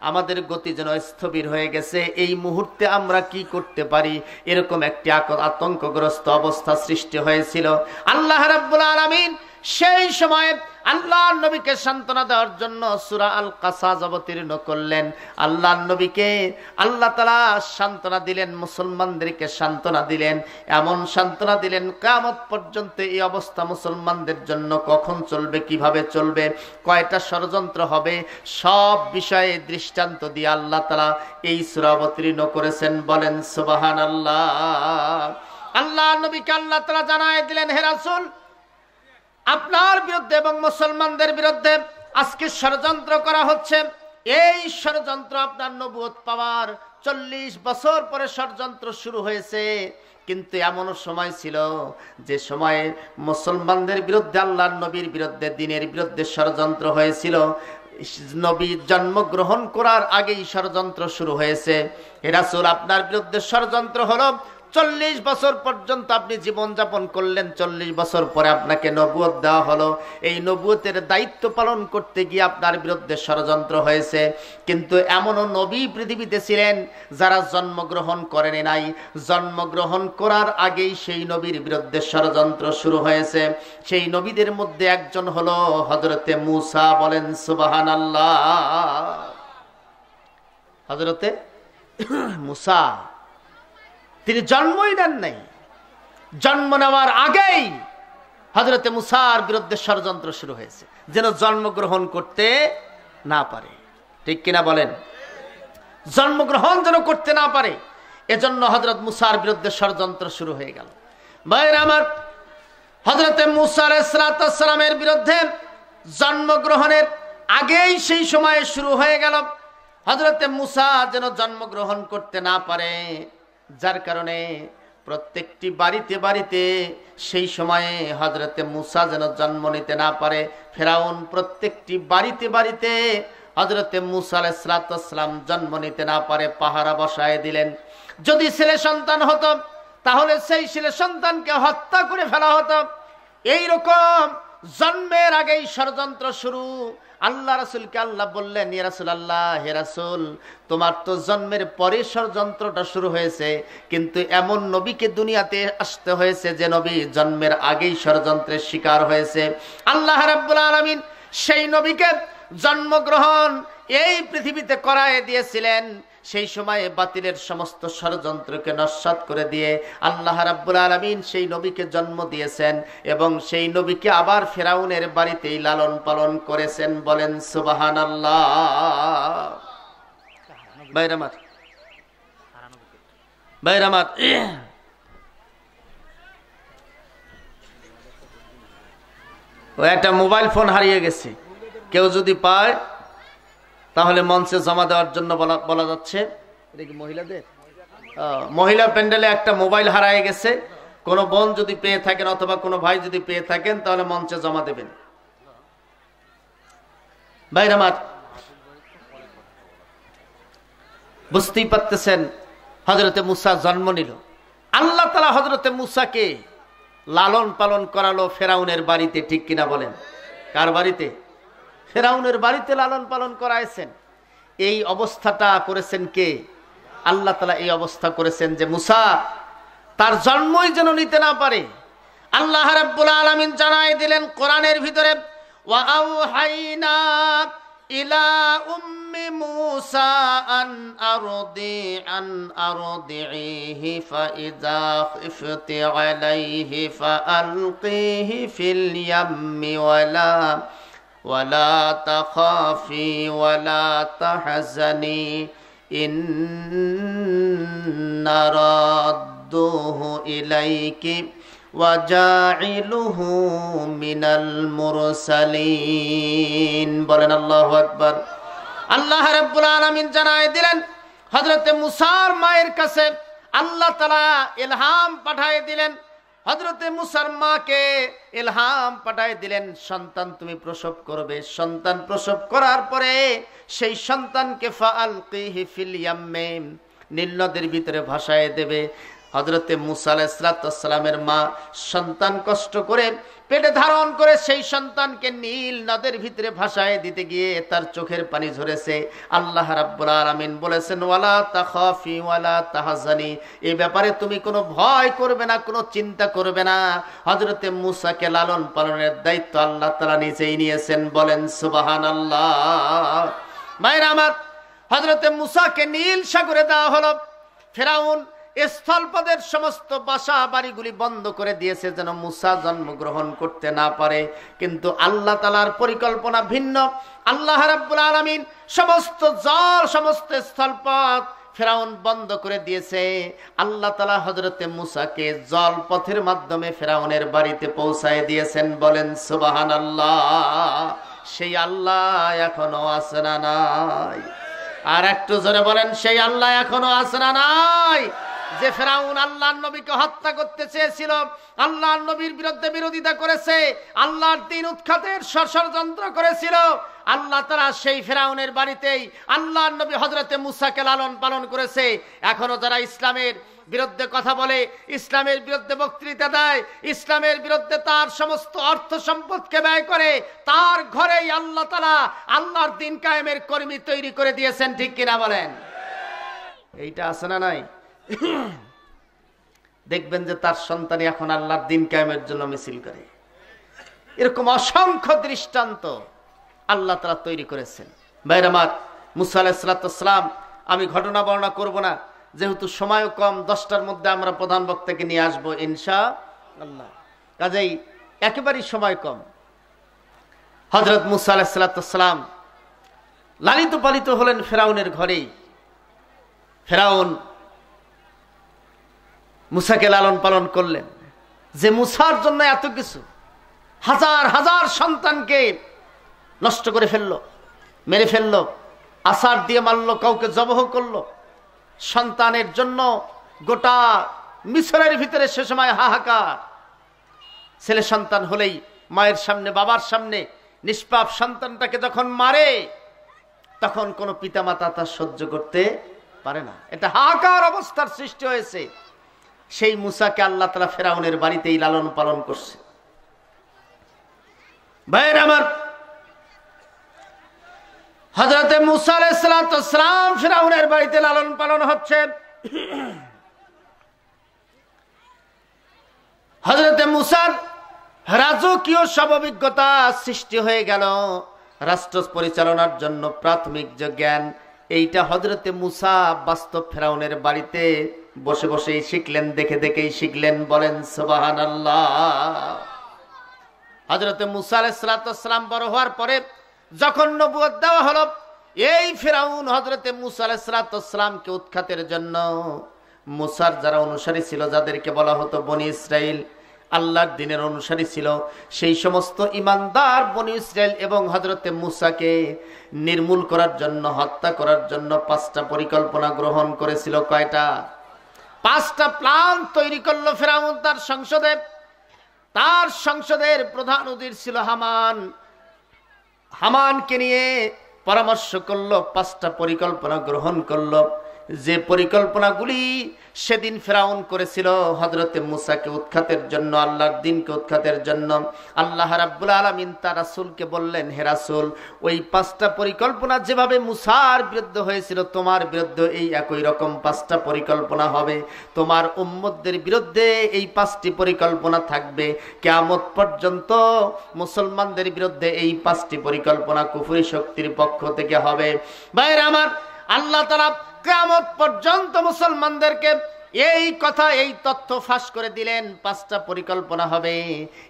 আমাদের গতি যেন স্থবির হয়ে গেছে। এই মুহূর্তে আমরা কি করতে পারি, এরকম একটি আতঙ্কগ্রস্ত অবস্থা সৃষ্টি হয়েছিল। আল্লাহ রাব্বুল আলামিন সেই সময় আল্লাহর নবীকে সান্ত্বনা দেওয়ার জন্য সূরা আল কাসাস অবতীর্ণ করলেন। আল্লাহর নবীকে আল্লাহ তাআলা সান্ত্বনা দিলেন, মুসলমানদেরকে সান্ত্বনা দিলেন, এমন সান্ত্বনা দিলেন কিয়ামত পর্যন্ত এই অবস্থা মুসলমানদের জন্য কখন চলবে, কিভাবে চলবে, কয়টা ষড়যন্ত্র হবে, সব বিষয়ে দৃষ্টান্ত দিয়ে আল্লাহ তাআলা এই সূরা অবতীর্ণ করেছেন। বলেন সুবহানাল্লাহ। আল্লাহর নবীকে আল্লাহ তাআলা জানায় দিলেন, হে রাসূল, আপনার বিরুদ্ধে এবং মুসলমানদের বিরুদ্ধে আজকে ষড়যন্ত্র করা হচ্ছে। এই ষড়যন্ত্র আপনার নবুয়ত পাওয়ার 40 বছর পরে ষড়যন্ত্র শুরু হয়েছে। কিন্তু এমনও সময় ছিল যে সময়ে মুসলমানদের বিরুদ্ধে, আল্লাহর নবীর বিরুদ্ধে, দ্বীনের বিরুদ্ধে ষড়যন্ত্র হয়েছিল। নবী জন্মগ্রহণ করার আগেই ষড়যন্ত্র শুরু হয়েছে। হে রাসূল, আপনার বিরুদ্ধে ষড়যন্ত্র হলো, 40 বছর পর্যন্ত আপনি জীবনযাপন করলেন, 40 বছর পরে আপনাকে নবুয়ত দেওয়া হলো। এই নবুয়তের দায়িত্ব পালন করতে গিয়ে আপনার বিরুদ্ধে ষড়যন্ত্র হয়েছে। কিন্তু এমনও নবী পৃথিবীতে ছিলেন যারা জন্মগ্রহণ করেন নাই, জন্মগ্রহণ করার আগেই সেই নবীর বিরুদ্ধে ষড়যন্ত্র শুরু হয়েছে। সেই নবীদের মধ্যে একজন হলো হযরতে মূসা। বলেন সুবহানাল্লাহ। হযরতে মূসা, তিনি জন্মই নেন নাই, জন্ম নেওয়ার আগেই হযরতে মূসার বিরুদ্ধে ষড়যন্ত্র শুরু হয়েছে যেন জন্মগ্রহণ করতে না পারে। ঠিক কিনা বলেন? জন্মগ্রহণ যেন করতে না পারে, এজন্য হযরত মূসার বিরুদ্ধে ষড়যন্ত্র শুরু হয়ে গেল। ভাইরা আমার, হযরতে মূসা আলাইহিস সালামের বিরুদ্ধে জন্মগ্রহণের আগেই সেই সময়ে শুরু হয়ে গেল হযরতে মূসা যেন জন্মগ্রহণ করতে না পারে, যার কারণে প্রত্যেকটি বাড়িতে বাড়িতে সেই সময়ে হযরতে মূসা যেন জন্ম নিতে না পারে, ফেরাউন প্রত্যেকটি বাড়িতে বাড়িতে হযরতে মূসা আলাইহিস সালাম জন্ম নিতে না পারে পাহারা বসায় দিলেন। যদি ছেলে সন্তান হতো তাহলে সেই ছেলে সন্তানকে হত্যা করে ফেলা হতো। এইরকম জন্মের আগেই ষড়যন্ত্র শুরু। আল্লাহ রাসূলকে আল্লাহ বললেন, ইয়া রাসূলুল্লাহ, হে রাসূল, তোমার তো জন্মের পরে ষড়যন্ত্রটা শুরু হয়েছে, কিন্তু এমন নবীকে দুনিয়াতে আসতে হয়েছে যে নবী জন্মের আগেই ষড়যন্ত্রের শিকার হয়েছে। আল্লাহ রাব্বুল আলামিন সেই নবীকে জন্মগ্রহণ এই পৃথিবীতে করায় দিয়েছিলেন। সেই সময়ে বাতিলের সমস্ত ষড়যন্ত্রকে নস্যাৎ করে দিয়ে আল্লাহ রাব্বুল আলামিন সেই নবীকে জন্ম দিয়েছেন এবং সেই নবীকে আবার ফেরাউনের বাড়িতেই লালন পালন করেছেন। বলেন সুবহানাল্লাহ। বাইরামাত বাইরামাত ও একটা মোবাইল ফোন হারিয়ে গেছে, কেউ যদি পায় তাহলে মঞ্চে জমা দেওয়ার জন্য বলা যাচ্ছে। এটা কি মহিলাদের? মহিলা প্যান্ডেলে একটা মোবাইল হারিয়ে গেছে। কোনো বোন যদি পেয়ে থাকেন অথবা কোনো ভাই যদি পেয়ে থাকেন তাহলে মঞ্চে জমা দেবেন। ভাইরা আমার, বুঝতেই পারতেছেন হযরতে মূসা জন্ম নিল। আল্লাহ তাআলা হযরতে মূসাকে লালন পালন করালো ফেরাউনের বাড়িতে। ঠিক কিনা বলেন? কার বাড়িতে? ফেরাউনের বাড়িতে লালন পালন করাইছেন। এই অবস্থাটা করেছেন কে? আল্লাহ তাআলা এই অবস্থা করেছেন যে মূসা তার জন্মই যেন নিতে না পারে। আল্লাহ রাব্বুল আলামিন জানাই দিলেন কোরআনের ভিতরে, ওয়া আওহাইনা ইলা উম্মি মূসা আন আরদিহি ফাইযা খিফতি আলাইহি ফাআলকিহি ফিল ইয়াম্মি ওয়ালা তাখাফি ওয়ালা তাহজানি ইন্না রাদ্দুহু ইলাইকি ওয়াজাইলুহু মিনাল মুরসালিন। বলেন আল্লাহু আকবার। আল্লাহ রাব্বুল আলামিন জানায় দিলেন হযরতে মূসার মায়ের কাছে আল্লাহ তাআলা ইলহাম পাঠিয়ে দিলেন। হযরতে মূসার মাকে ইলহাম পাঠিয়ে দিলেন, সন্তান তুমি প্রসব করবে। সন্তান প্রসব করার পরে সেই সন্তানকে ফাআলকিহি ফিল ইয়াম্মি, নীল নদের ভিতরে ভাসায় দেবে। হযরতে মূসা আলাইহিস সালামের মা সন্তান কষ্ট করে পেটে ধারণ করে সেই সন্তানকে নীল নদের ভিতরে ভাসায় দিতে গিয়ে তার চোখের পানি ঝরেছে। আল্লাহ রাব্বুল আলামিন বলেছেন, ওয়ালা তাখাফি ওয়ালা তাহজানি, এই ব্যাপারে তুমি কোনো ভয় করবে না, কোনো চিন্তা করবে না। হযরতে মূসাকে লালন পালনের দায়িত্ব আল্লাহ তাআলা নিজেই নিয়েছেন। বলেন সুবহানাল্লাহ। ভাইরা আমার, হযরতে মূসাকে নীল সাগরে দেওয়া হলো। ফেরাউন স্থলপথের সমস্ত বাসা বাড়িগুলি বন্ধ করে দিয়েছে যেন মূসা জন্মগ্রহণ করতে না পারে। কিন্তু আল্লাহ তাআলার পরিকল্পনা ভিন্ন। আল্লাহ রাব্বুল আলামিন সমস্ত জল, সমস্ত স্থলপথ ফেরাউন বন্ধ করে দিয়েছে। আল্লাহ তাআলা হযরতে মূসাকে জল পথের মাধ্যমে ফেরাউনের বাড়িতে পৌঁছায় দিয়েছেন। বলেন সুবহানাল্লাহ। সেই আল্লাহ এখনো আছে না নাই? আর একটু জোরে বলেন, সেই আল্লাহ এখনো আছে না নাই? যে ফেরাউন আল্লাহর নবীকে হত্যা করতে চেয়েছিল, আল্লাহর নবীর বিরুদ্ধে বিরোধিতা করেছে, আল্লাহর দ্বীন উৎখাতের ষড়যন্ত্র করেছিল, আল্লাহ তাআলা সেই ফেরাউনের বাড়িতেই আল্লাহর নবী হযরতে মুসাকে লালন পালন করেছে। এখনো যারা ইসলামের বিরুদ্ধে কথা বলে, ইসলামের বিরুদ্ধে বক্তৃতা দেয়, ইসলামের বিরুদ্ধে তার সমস্ত অর্থ সম্পদকে ব্যয় করে, তার ঘরেই আল্লাহ তাআলা আল্লাহর দ্বীন কায়েমের কর্মী তৈরি করে দিয়েছেন। ঠিক কিনা বলেন? এইটা আছে না নাই? দেখবেন যে তার সন্তান এখন আল্লাহর দ্বীন কায়েমের জন্য মিছিল করে। এরকম অসংখ্য দৃষ্টান্ত আল্লাহ তাআলা তৈরি করেছেন। ভাইরা আমার, মুসা আলাইহিস সালাম, আমি ঘটনা বর্ণনা করব না, যেহেতু সময়ও কম, 10টার মধ্যে আমরা প্রধান বক্তাকে নিয়ে আসবো ইনশাআল্লাহ, কাজেই একেবারেই সময় কম। হযরত মুসা আলাইহিস সালাম লালিত পালিত হলেন ফেরাউনের ঘরেই। ফেরাউন মুসাকে লালন পালন করলেন। যে মুসার জন্য এত কিছু, হাজার হাজার সন্তানকে নষ্ট করে ফেললো, মেরে ফেললো, আসার দিয়ে মারলো, কাউকে জবহ করলো। সন্তানের জন্য গোটা মিশরের ভিতরে সে সময় হাহাকার। ছেলে সন্তান হলেই মায়ের সামনে, বাবার সামনে নিষ্পাপ সন্তানটাকে যখন মারে, তখন কোনো পিতামাতা তা সহ্য করতে পারে না। এটা হাহাকার অবস্থার সৃষ্টি হয়েছে। সেই মুসাকে আল্লাহ তাআলা ফেরাউনের বাড়িতেই লালন পালন করছে। ভাইরা আমার, হযরতে মুসা আলাইহিস সালাম ফেরাউনের বাড়িতে লালন পালন হচ্ছে। হযরতে মুসার রাজকীয় সব অভিজ্ঞতা সৃষ্টি হয়ে গেল। রাষ্ট্র পরিচালনার জন্য প্রাথমিক যে জ্ঞান, এইটা হযরতে মুসা বাস্তব ফেরাউনের বাড়িতে বসে বসেই শিখলেন, দেখে দেখেই শিখলেন। বলেন সুবহানাল্লাহ। হযরতে মুসা আলাইহিস সালাম বড় হওয়ার পরে যখন নবুয়ত দেওয়া হলো, এই ফেরাউন হযরতে মুসা আলাইহিস সালামকে উৎখাতের জন্য, মুসার যারা অনুসারী ছিল, যাদেরকে বলা হতো বনি ইসরাইল, আল্লাহর দ্বীনের অনুসারী ছিল, সেই সমস্ত ইমানদার বনি ইসরাইল এবং হযরতে মুসাকে নির্মূল করার জন্য, হত্যা করার জন্য 5টা পরিকল্পনা গ্রহণ করেছিল। কয়টা? 5টা প্ল্যান তৈরি করলো ফেরাউন তার সংসদে। তার সংসদের প্রধান উজির ছিল হামান। হামানকে নিয়ে পরামর্শ করলো, 5টা পরিকল্পনা গ্রহণ করলো। যে পরিকল্পনাগুলি সেদিন ফেরাউন করেছিল হযরতে মুসাকে উৎখাতের জন্য, আল্লাহর দ্বীনকে উৎখাতের জন্য, আল্লাহ রাব্বুল আলামিন তার রাসূলকে বললেন, হে রাসূল, ওই 5টা পরিকল্পনা যেভাবে মুসার বিরুদ্ধে হয়েছিল, তোমার বিরুদ্ধে এই একই রকম 5টা পরিকল্পনা হবে। তোমার উম্মতদের বিরুদ্ধে এই 5টি পরিকল্পনা থাকবে। কিয়ামত পর্যন্ত মুসলমানদের বিরুদ্ধে এই 5টি পরিকল্পনা কুফরি শক্তির পক্ষ থেকে হবে। ভাইরা আমার, আল্লাহ তাআলা কিয়ামত পর্যন্ত মুসলমানদেরকে এই কথা, এই তথ্য ফাঁস করে দিলেন। 5টা পরিকল্পনা হবে।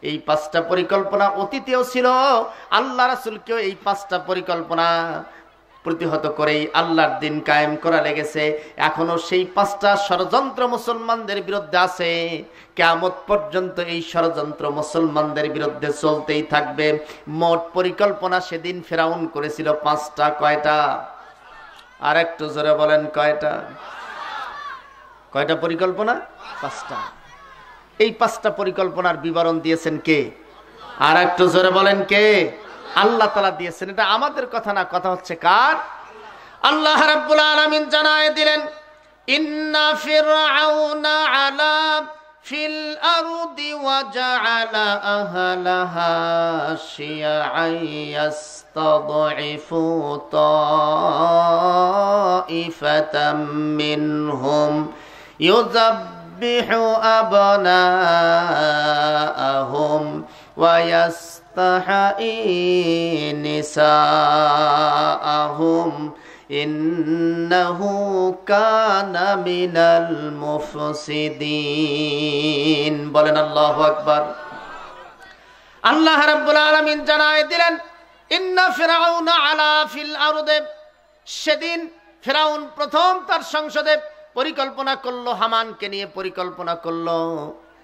এই 5টা পরিকল্পনা অতীতেও ছিল। আল্লাহ রাসূলকেও এই 5টা পরিকল্পনা প্রতিহত করেই আল্লাহর দ্বীন কায়েম করা লেগেছে। এখনো সেই 5টা ষড়যন্ত্র মুসলমানদের বিরুদ্ধে আছে। কিয়ামত পর্যন্ত এই ষড়যন্ত্র মুসলমানদের বিরুদ্ধে চলতেই থাকবে। মোট পরিকল্পনা সেদিন ফেরাউন করেছিল 5টা। কয়টা? আর একটু জোরে বলেন, কয়টা? কয়টা পরিকল্পনা? 5টা। এই 5টা পরিকল্পনার বিবরণ দিয়েছেন কে? আর একটু জোরে বলেন, কে? আল্লাহ তাআলা দিয়েছেন। এটা আমাদের কথা না, কথা হচ্ছে কার? আল্লাহ রাব্বুল আলামিন জানায় দিলেন, ইন্না ফিরআউনা আলা ফিল আরদি ওয়া জাআলা আহলাহা শিয়াআন ইয়াস্তাদঈফু তাইফাতাম মিনহুম ইউযাব্বিহু আবনাআহুম ওয়া ইয়াস্তাহয়ী নিসাআহুম ইন্নাহু কানা মিনাল মুফসিদিন। বলেন আল্লাহু আকবার। আল্লাহ রাব্বুল আলামিন জানায় দিলেন, ইন্না ফিরআউনা আলা ফিল আরদে। সেদিন ফিরআউন প্রথম তার সংসদে পরিকল্পনা করলো, হামানকে নিয়ে পরিকল্পনা করলো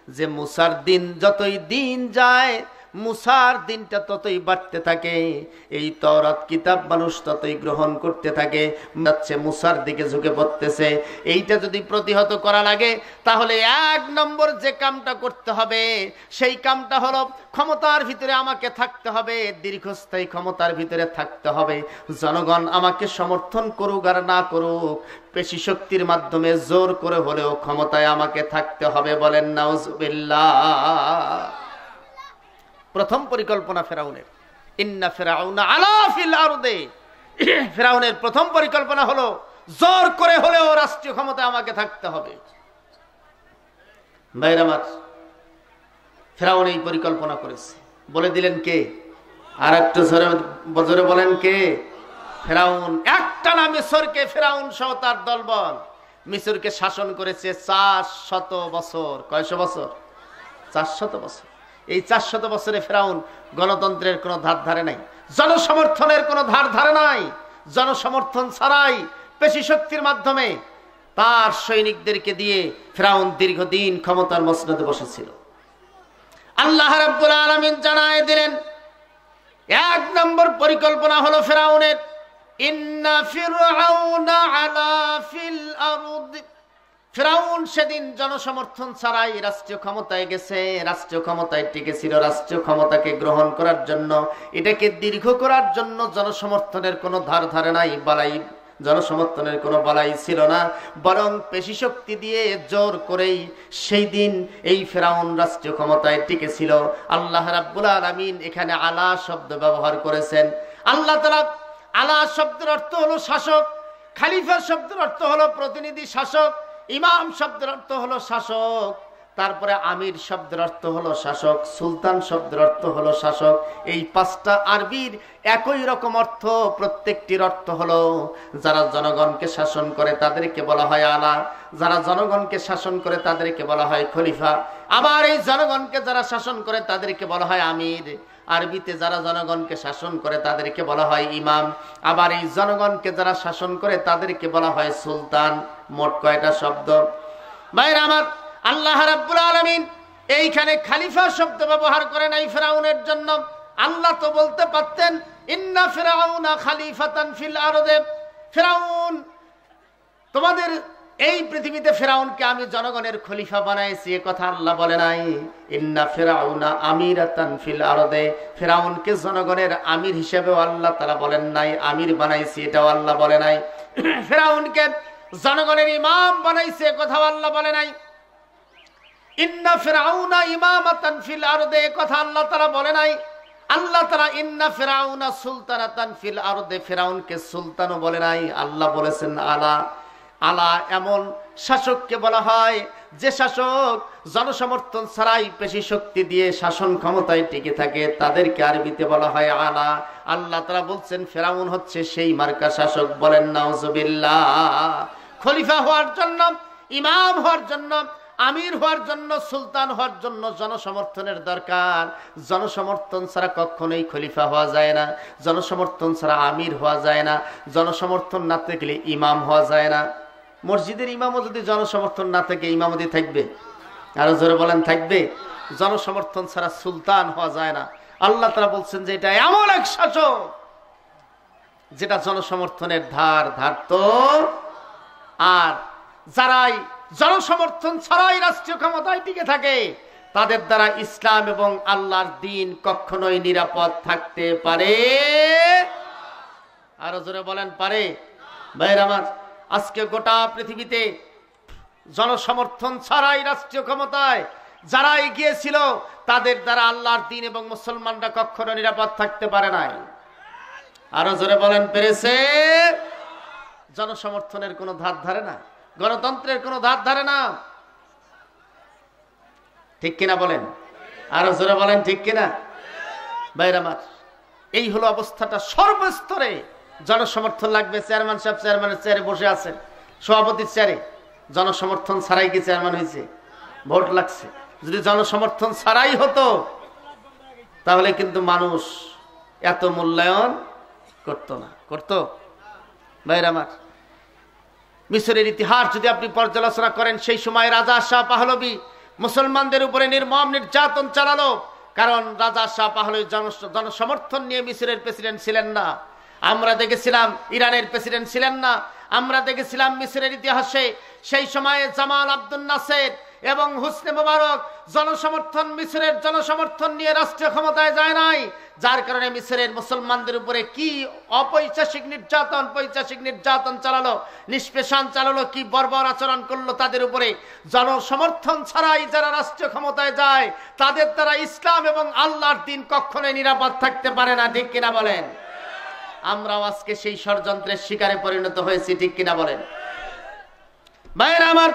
যে মুসার দিন যতই দিন যায়, মুসার দিনটা ততই বাড়তে থাকে, এই তওরাত কিতাব মানুষ ততই গ্রহণ করতে থাকে, যাচ্ছে মুসার দিকে ঝুঁকে পড়তেছে। এইটা যদি প্রতিহত করা লাগে তাহলে 1 নম্বর যে কামটা করতে হবে সেই কামটা হলো ক্ষমতার ভিতরে আমাকে থাকতে হবে, দীর্ঘস্থায়ী ক্ষমতার ভিতরে থাকতে হবে। জনগণ আমাকে সমর্থন করুক আর না করুক, পেশি শক্তির মাধ্যমে জোর করে হলেও ক্ষমতায় আমাকে থাকতে হবে। বলেন নাউজুবিল্লাহ। প্রথম পরিকল্পনা ফেরাউনের, ইন্না ফিরআউনা আলা ফিল আরদে। ফেরাউনের প্রথম পরিকল্পনা হলো জোর করে হলেও রাষ্ট্রীয় ক্ষমতায় আমাকে থাকতে হবে। ভাইরা আমার, ফেরাউন এই পরিকল্পনা করেছে। বলে দিলেন কে? আর একটু জোরে বলেন কে? ফেরাউন। একটানা মিশরকে ফেরাউন সহ তার দলবল মিশরকে শাসন করেছে 400 বছর। কয়শো বছর? 400 বছর। এই 400 বছরে ফেরাউন গণতন্ত্রের কোনো ধার ধারে নাই, জনসমর্থনের কোনো ধার ধারে নাই। জনসমর্থন ছাড়াই পেশি শক্তির মাধ্যমে তার সৈনিকদেরকে দিয়ে ফেরাউন দীর্ঘদিন ক্ষমতার মসনদে বসেছিল। আল্লাহ রাব্বুল আলামিন জানায় দিলেন 1 নম্বর পরিকল্পনা হলো ফেরাউনের, ইন্না ফিরআউনা আলা ফিল আরদ। ফেরাউন সেদিন জনসমর্থন ছাড়াই রাষ্ট্রীয় ক্ষমতায় গেছে, রাষ্ট্রীয় ক্ষমতায় টিকেছিল। রাষ্ট্রীয় ক্ষমতাকে গ্রহণ করার জন্য, এটাকে দীর্ঘ করার জন্য জনসমর্থনের কোনো ধার ধারে নাই, বালাই জনসমর্থনের কোনো বালাই ছিল না, বরং পেশি শক্তি দিয়ে জোর করেই সেই দিন এই ফেরাউন রাষ্ট্রীয় ক্ষমতায় টিকেছিল। আল্লাহ রাব্বুল আলামিন এখানে আলা শব্দ ব্যবহার করেছেন। আল্লাহ তাআলা আলা শব্দের অর্থ হলো শাসক, খলিফা শব্দের অর্থ হলো প্রতিনিধি শাসক, ইমাম শব্দের অর্থ হলো শাসক, তারপরে আমির শব্দের অর্থ হলো শাসক, সুলতান শব্দের অর্থ হলো শাসক। এই 5টা আরবির একই রকম অর্থ, প্রত্যেকটির অর্থ হলো যারা জনগণকে শাসন করে তাদেরকে বলা হয় আলা, যারা জনগণকে শাসন করে তাদেরকে বলা হয় খলিফা, আবার এই জনগণকে যারা শাসন করে তাদেরকে বলা হয় আমির। আরবিতে যারা জনগণকে শাসন করে তাদেরকে বলা হয় ইমাম, আবার এই জনগণকে যারা শাসন করে তাদেরকে বলা হয় সুলতান। মোট কয়টা শব্দ? ভাইরা আমার, আল্লাহ রাব্বুল আলামিন এইখানে খলিফা শব্দ ব্যবহার করে নাই ফেরাউনের জন্য। আল্লাহ তো বলতে পারতেন ইন্না ফিরআউনা খলিফাতান ফিল আরদে। ফেরাউন, তোমাদের এই পৃথিবীতে ফেরাউনকে আমি জনগণের খলিফা বানাইছি, এ কথা আল্লাহ বলে নাই। ইন্না ফিরআউনা আমিরাতান ফিল আরদে। ফেরাউনকে জনগণের আমির হিসেবেও আল্লাহ তাআলা বলেন নাই, আমির বানাইছি এটাও আল্লাহ বলে নাই। ফেরাউনকে জনগণের ইমাম বানাইছে, এ কথাও আল্লাহ বলে নাই। ইন্না ফিরআউনা ইমামাতান ফিল আরদে, এ কথা আল্লাহ তাআলা বলে নাই। আল্লাহ তাআলা ইন্না ফিরআউনা সুলতানাতান ফিল আরদে, ফিরআউনকে সুলতানও বলে নাই। আল্লাহ বলেছেন আলা। আলা এমন শাসককে বলা হয় যে শাসক জনসমর্থন ছাড়াই পেশি শক্তি দিয়ে শাসন ক্ষমতায় টিকে থাকে, তাদেরকে আরবিতে বলা হয় আলা। আল্লাহ তাআলা বলছেন ফেরাউন হচ্ছে সেই মার্কা শাসক। বলেন নাউজুবিল্লাহ। খলিফা হওয়ার জন্য, ইমাম হওয়ার জন্য, আমির হওয়ার জন্য, সুলতান হওয়ার জন্য জনসমর্থনের দরকার। জনসমর্থন ছাড়া কখনোই খলিফা হওয়া যায় না, জনসমর্থন ছাড়া আমির হওয়া যায় না, জনসমর্থন না থাকলে ইমাম হওয়া যায় না। মসজিদের ইমামও যদি জনসমর্থন না থাকে ইমামতি থাকবে? আরো জোরে বলেন থাকবে? জনসমর্থন ছাড়া সুলতান হওয়া যায় না। আল্লাহ তাআলা বলছেন যে এটা এমন এক শাসক যেটা জনসমর্থনের ধার ধারতো। আর যারাই জনসমর্থন ছাড়াই রাষ্ট্রীয় ক্ষমতায় টিকে থাকে তাদের দ্বারা ইসলাম এবং আল্লাহর দ্বীন কখনোই নিরাপদ থাকতে পারে। আরো জোরে বলেন পারে? ভাইরা আমার, আজকে গোটা পৃথিবীতে জনসমর্থন ছাড়াই রাষ্ট্রীয় ক্ষমতায় যারা এগিয়েছিল তাদের দ্বারা আল্লাহর দ্বীন এবং মুসলমানরা কখনো নিরাপদ থাকতে পারে নাই। আরো জোরে বলেন পেরেছে? জনসমর্থনের কোনো ধার ধারে না, গণতন্ত্রের কোনো ধার ধারে না। ঠিক কিনা বলেন? আরো জোরে বলেন ঠিক কিনা? ভাইরা আমার, এই হলো অবস্থাটা। সর্বস্তরে জনসমর্থন লাগবে। চেয়ারম্যান সাহেব চেয়ারম্যানের চেয়ারে বসে আছেন, সভাপতির চেয়ারে। জনসমর্থন ছাড়াই কি চেয়ারম্যান হয়েছে? ভোট লাগছে। যদি জনসমর্থন ছাড়াই হতো তাহলে কিন্তু মানুষ এত মূল্যায়ন করতো না। করতো? ভাইরা আমার, মিশরের ইতিহাস যদি আপনি পর্যালোচনা করেন, সেই সময় রাজা শাহ পাহলবী মুসলমানদের উপরে নির্মম নির্যাতন চালালো। কারণ রাজা শাহ পাহলভী জনসমর্থন নিয়ে মিশরের প্রেসিডেন্ট ছিলেন না। আমরা দেখেছিলাম ইরানের প্রেসিডেন্ট ছিলেন না। আমরা দেখেছিলাম মিশরের ইতিহাসে সেই সময়ে জামাল আব্দুল নাসের এবং হুসনে মুবারক মিশরের জনসমর্থন নিয়ে রাষ্ট্রীয় ক্ষমতায় যায় নাই, যার কারণে মিশরের মুসলমানদের উপরে কি পৈশাচিক নির্যাতন চালালো, নিষ্পেষণ চালালো, কি বর্বর আচরণ করলো তাদের উপরে। জনসমর্থন ছাড়াই যারা রাষ্ট্রীয় ক্ষমতায় যায় তাদের দ্বারা ইসলাম এবং আল্লাহর দ্বীন কখনোই নিরাপদ থাকতে পারে না, ঠিক কিনা বলেন? আমরাও আজকে সেই ষড়যন্ত্রের শিকারে পরিণত হয়েছি, ঠিক কিনা বলেন? ভাইরা আমার,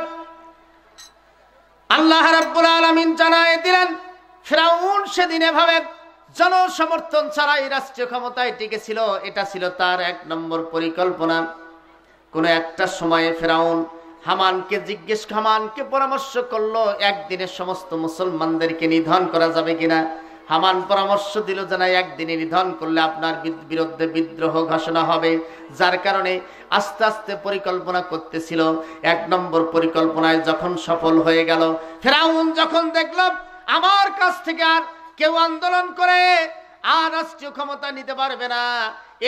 আল্লাহ রাব্বুল আলামিন জানায় দিলেন ফিরাউন সেদিন এভাবে জনসমর্থন ছাড়াই রাষ্ট্রীয় ক্ষমতায় টিকেছিল। এটা ছিল তার 1 নম্বর পরিকল্পনা। কোন একটা সময়ে ফিরাউন হামানকে পরামর্শ করলো একদিনে সমস্ত মুসলমানদেরকে নিধন করা যাবে কিনা। হামান পরামর্শ দিল যে না, একদিনে নিধন করলে আপনার বিরুদ্ধে বিদ্রোহ ঘোষণা হবে। যার কারণে আস্তে আস্তে পরিকল্পনা করতেছিল। 1 নম্বর পরিকল্পনায় যখন সফল হয়ে গেল, ফিরাউন যখন দেখল আমার কাছ থেকে আর কেউ আন্দোলন করে আর রাষ্ট্রীয় ক্ষমতা নিতে পারবে না,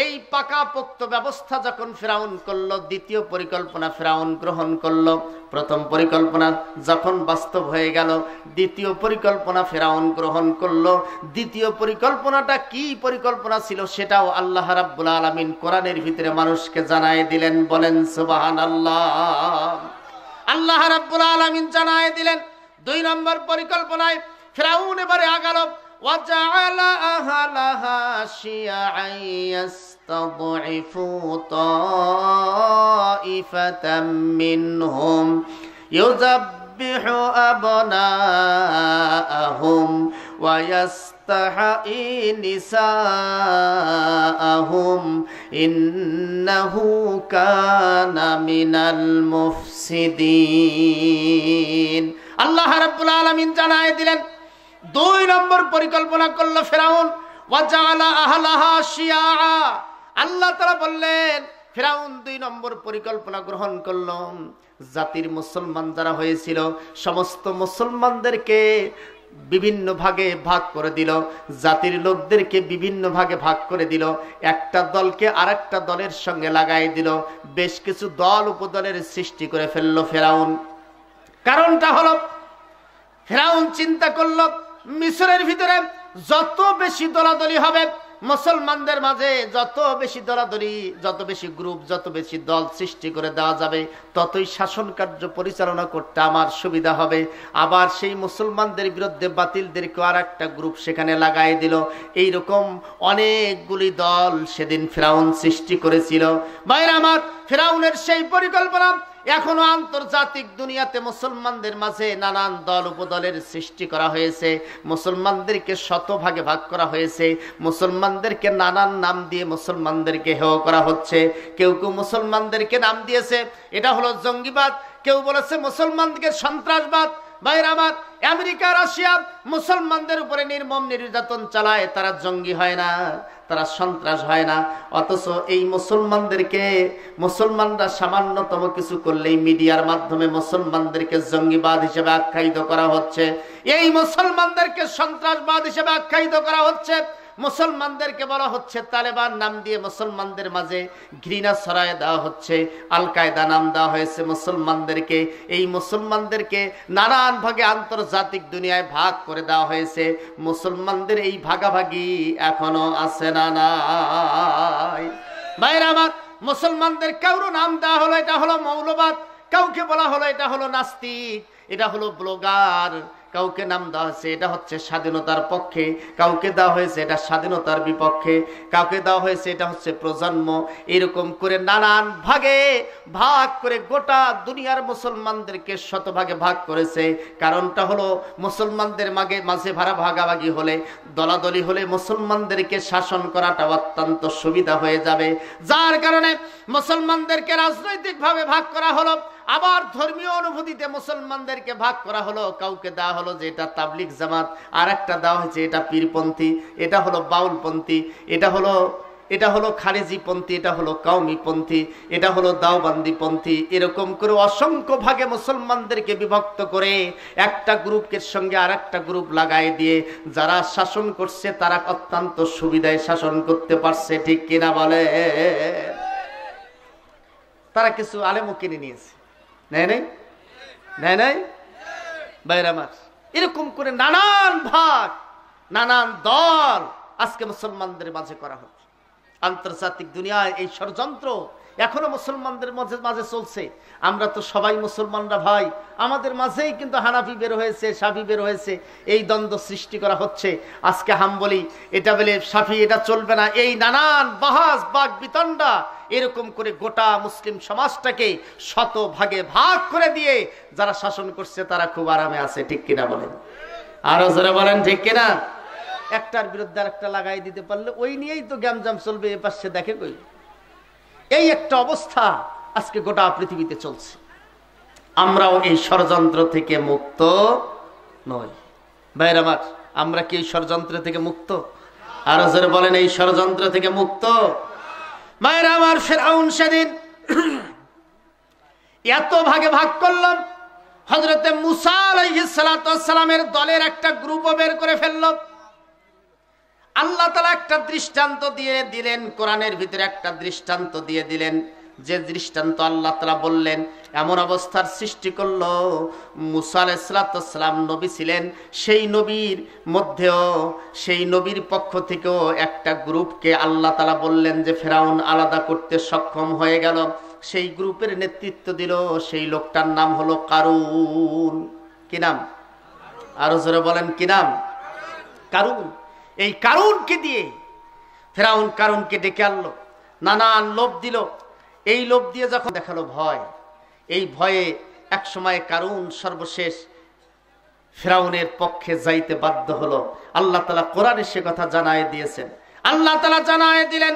এই পাকাপোক্ত ব্যবস্থা যখন ফিরাউন করলো, দ্বিতীয় পরিকল্পনা ফিরাউন গ্রহণ করলো। প্রথম পরিকল্পনা যখন বাস্তব হয়ে গেল, দ্বিতীয় পরিকল্পনা ফিরাউন গ্রহণ করলো। দ্বিতীয় পরিকল্পনাটা কি পরিকল্পনা ছিল সেটাও আল্লাহ রাব্বুল আলামিন কোরআনের ভিতরে মানুষকে জানায় দিলেন। বলেন সুবহানাল্লাহ। আল্লাহ রাব্বুল আলামিন জানায় দিলেন 2 নম্বর পরিকল্পনায় ফিরাউন এবারে আগালো وَجَعَلَ أَهْلَهَا شِيَعًا يَسْتَضْعِفُ طَائِفَةً مِّنْهُمْ يُذَبِّحُ أَبْنَاءَهُمْ وَيَسْتَحْيِي نِسَاءَهُمْ إِنَّهُ كَانَ مِنَ الْمُفْسِدِينَ। আল্লাহ রাব্বুল আলামিন জানায় দিলেন 2 নম্বর পরিকল্পনা করলো ফিরাউন। ওয়াজালা আহলাহা শিয়া, আল্লাহ তাআলা বললেন ফিরাউন 2 নম্বর পরিকল্পনা গ্রহণ করলো। জাতির মুসলমান যারা হয়েছিল সমস্ত মুসলমানদেরকে বিভিন্ন ভাগে ভাগ করে দিল, জাতির লোকদেরকে বিভিন্ন ভাগে ভাগ করে দিল, একটা দলকে আরেকটা দলের সঙ্গে লাগাই দিল, বেশ কিছু দল উপদলের সৃষ্টি করে ফেললো ফিরাউন। কারণটা হলো ফিরাউন চিন্তা করলো মিশরের ভিতরে যত বেশি দলাদলি হবে, মুসলমানদের মাঝে যত বেশি দলাদলি, যত বেশি গ্রুপ, যত বেশি দল সৃষ্টি করে দেওয়া যাবে, ততই শাসন কার্য পরিচালনা করতে আমার সুবিধা হবে। আবার সেই মুসলমানদের বিরুদ্ধে বাতিলদেরকে আর একটা গ্রুপ সেখানে লাগাই দিল। এইরকম অনেকগুলি দল সেদিন ফিরাউন সৃষ্টি করেছিল। ভাইরা আমার, ফিরাউনের সেই পরিকল্পনা এখনো আন্তর্জাতিক দুনিয়াতে মুসলমানদের মাঝে নানান দল উপদলের সৃষ্টি করা হয়েছে, মুসলমানদেরকে শতভাগে ভাগ করা হয়েছে, মুসলমানদেরকে নানান নাম দিয়ে মুসলমানদেরকে হেয় করা হচ্ছে। কেউ কেউ মুসলমানদেরকে নাম দিয়েছে এটা হলো জঙ্গিবাদ, কেউ বলেছে মুসলমানদেরকে সন্ত্রাসবাদ। ভাইরা আমার, আমেরিকা রাশিয়া মুসলমানদের উপরে নির্মম নির্যাতন চালায়, তারা জঙ্গি হয় না, তারা সন্ত্রাস হয় না। অথচ এই মুসলমানরা সামান্যতম কিছু করলেই মিডিয়ার মাধ্যমে মুসলমানদেরকে জঙ্গিবাদ হিসেবে আখ্যায়িত করা হচ্ছে, এই মুসলমানদেরকে সন্ত্রাসবাদ হিসেবে আখ্যায়িত করা হচ্ছে, মুসলমানদেরকে বলা হচ্ছে তালেবান নাম দিয়ে মুসলমানদের মাঝে ঘৃণা ছড়ায় দেওয়া হচ্ছে, আল কায়দা নাম দেওয়া হয়েছে মুসলমানদেরকে। এই মুসলমানদেরকে নানান ভাগে আন্তর্জাতিক দুনিয়ায় ভাগ করে দেওয়া হয়েছে। মুসলমানদের এই ভাগাভাগি এখনো আছে না নাই? ভাইরা আমার, মুসলমানদের কারো নাম দেওয়া হলো এটা হলো মৌলবাদ, কাউকে বলা হলো এটা হলো নাস্তিক, এটা হলো ব্লগার, কাউকে নাম দেওয়া হয়েছে এটা হচ্ছে স্বাধীনতার পক্ষে, কাউকে দেওয়া হয়েছে এটা স্বাধীনতার বিপক্ষে, কাউকে দেওয়া হয়েছে এটা হচ্ছে প্রজন্ম। এরকম করে নানান ভাগে ভাগ করে গোটা দুনিয়ার মুসলমানদেরকে শতভাগে ভাগ করেছে। কারণটা হলো মুসলমানদের মাঝে ভাগাভাগি হলে, দলাদলি হলে মুসলমানদেরকে শাসন করাটা অত্যন্ত সুবিধা হয়ে যাবে। যার কারণে মুসলমানদেরকে রাজনৈতিকভাবে ভাগ করা হলো, আবার ধর্মীয় অনুভূতিতে মুসলমানদেরকে ভাগ করা হলো। কাউকে দেওয়া হলো যে এটা তাবলিগ জামাত, আর একটা দেওয়া হয়েছে এটা পীরপন্থী, এটা হলো বাউলপন্থী, এটা হলো এটা হলো খারেজি পন্থী, এটা হলো কওমি পন্থী, এটা হলো দাওবন্দি পন্থী, এরকম করে অসংখ্য ভাগে মুসলমানদেরকে বিভক্ত করে একটা গ্রুপের সঙ্গে আর একটা গ্রুপ লাগাই দিয়ে যারা শাসন করছে তারা অত্যন্ত সুবিধায় শাসন করতে পারছে, ঠিক কিনা বলে? তারা কিছু আলেমও কিনে নিয়েছে, নেয় নাই? নেয় নাই? বাইরে আমার এরকম করে নানান ভাগ, নানান দল আজকে মুসলমানদের মাঝে করা হচ্ছে। আন্তর্জাতিক দুনিয়ায় এই ষড়যন্ত্র এখনো মুসলমানদের মাঝে মাঝে চলছে। আমরা তো সবাই মুসলমানরা ভাই, আমাদের মাঝেই কিন্তু হানাফি বের হয়েছে, শাফি বের হয়েছে, এই দ্বন্দ্ব সৃষ্টি করা হচ্ছে। আজকে হাম্বলি এটা বলে শাফি, এটা চলবে না, এই নানান বাহাস বাগ বিতণ্ডা এরকম করে গোটা মুসলিম সমাজটাকে শত ভাগে ভাগ করে দিয়ে যারা শাসন করছে তারা খুব আরামে আছে, ঠিক কিনা বলেন? আরো জোরে বলেন, ঠিক কিনা? একটার বিরুদ্ধে আরেকটা লাগাই দিতে পারলে ওই নিয়েই তো গ্যামজাম চলবে, এ পাশে দেখে কই। এই একটা অবস্থা আজকে গোটা পৃথিবীতে চলছে। আমরাও এই ষড়যন্ত্র থেকে মুক্ত নই। ভাইরা আমার, আমরা কি এই ষড়যন্ত্র থেকে মুক্ত? আরো জোরে বলেন, এই ষড়যন্ত্র থেকে মুক্ত? ভাইরা আমার, ফিরআউন সেদিন এত ভাগে ভাগ করলাম, হযরতে মুসা আলাইহিস সালাতু ওয়াস সালামের দলের একটা গ্রুপও বের করে ফেলল। আল্লাহ তাআলা একটা দৃষ্টান্ত দিয়ে দিলেন, কোরআনের ভিতরে একটা দৃষ্টান্ত দিয়ে দিলেন, যে দৃষ্টান্ত আল্লাহ তাআলা বললেন এমন অবস্থার সৃষ্টি করলো। মুসা আলাইহিস সালাতু ওয়াস সালাম নবী ছিলেন, সেই নবীর মধ্যেও সেই নবীর পক্ষ থেকেও একটা গ্রুপকে আল্লাহ তাআলা বললেন যে ফিরআউন আলাদা করতে সক্ষম হয়ে গেল। সেই গ্রুপের নেতৃত্ব দিল সেই লোকটার নাম হলো কারুন। কি নাম? আরো জোরে বলেন, কি নাম? কারুন। এই কারুনকে দিয়ে ফিরআউন কারুনকে ডেকে আনলো, নানান লোভ দিল। এই লোভ দিয়ে যখন দেখালো ভয়, এই ভয়ে এক সময় কারুন সর্বশেষ ফিরআউনের পক্ষে যাইতে বাধ্য হলো। আল্লাহ তাআলা কোরআনে সে কথা জানায় দিয়েছেন। আল্লাহ তাআলা জানায় দিলেন,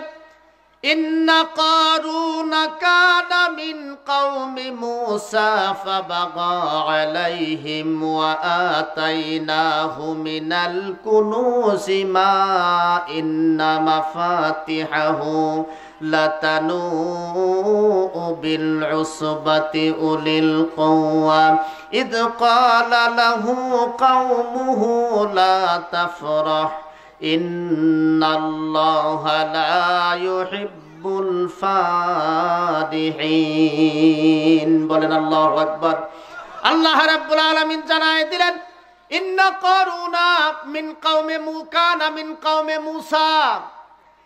ইন্না কারুনা কানা মিন কওমি মূসা ফাবাগা আলাইহিম ওয়া আতাইনাহু মিনাল কুনুজি মা ইন্না মাফাতিহাহু লাতানু বিল উসবাতি উলিল কুওয়া ইদ ক্বালা লাহু কওমুহু লা তাফরাহ ইন্নাল্লাহা লা ইউহিব্বুল ফারিহিন। বলেন আল্লাহু আকবার। আল্লাহ রাব্বুল আলামিন জানায় দিলেন, ইন্না কারুনা মিন কওমে মুকানা মিন কওমে মূসা।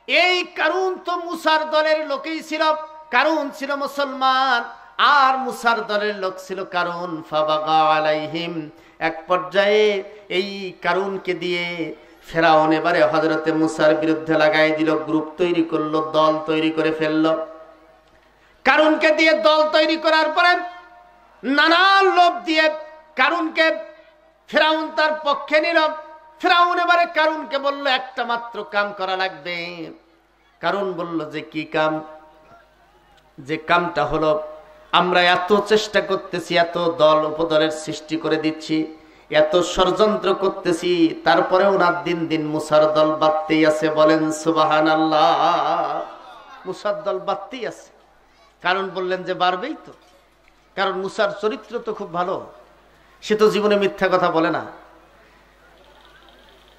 এই কারুন তো মূসার দলের লোকই ছিল। কারুন ছিল মুসলমান আর মূসার দলের লোক ছিল কারুন। ফাবাগা আলাইহিম, এক পর্যায়ে এই কারুনকে দিয়ে ফিরআউন এবারে হযরতে মূসার বিরুদ্ধে লাগাই দিল, গ্রুপ তৈরি করলো, দল তৈরি করে ফেললো। কারুনকে দিয়ে দল তৈরি করার পরে নানান লোভ দিয়ে কারুনকে ফিরআউন তার পক্ষে নিল। ফিরআউন এবারে কারুনকে বলল একটা মাত্র কাম করা লাগবে। কারুন বলল যে কি কাম? যে কামটা হলো, আমরা এত চেষ্টা করতেছি, এত দল উপদলের সৃষ্টি করে দিচ্ছি, এত ষড়যন্ত্র করতেছি, তারপরেও না দিন দিন মুসার দল বাড়তেই আছে। বলেন সুবহানাল্লাহ। মুসার দল বাড়তেই আছে। কারণ বললেন যে বাড়বেই তো, কারণ মুসার চরিত্র তো খুব ভালো, সে তো জীবনে মিথ্যা কথা বলে না,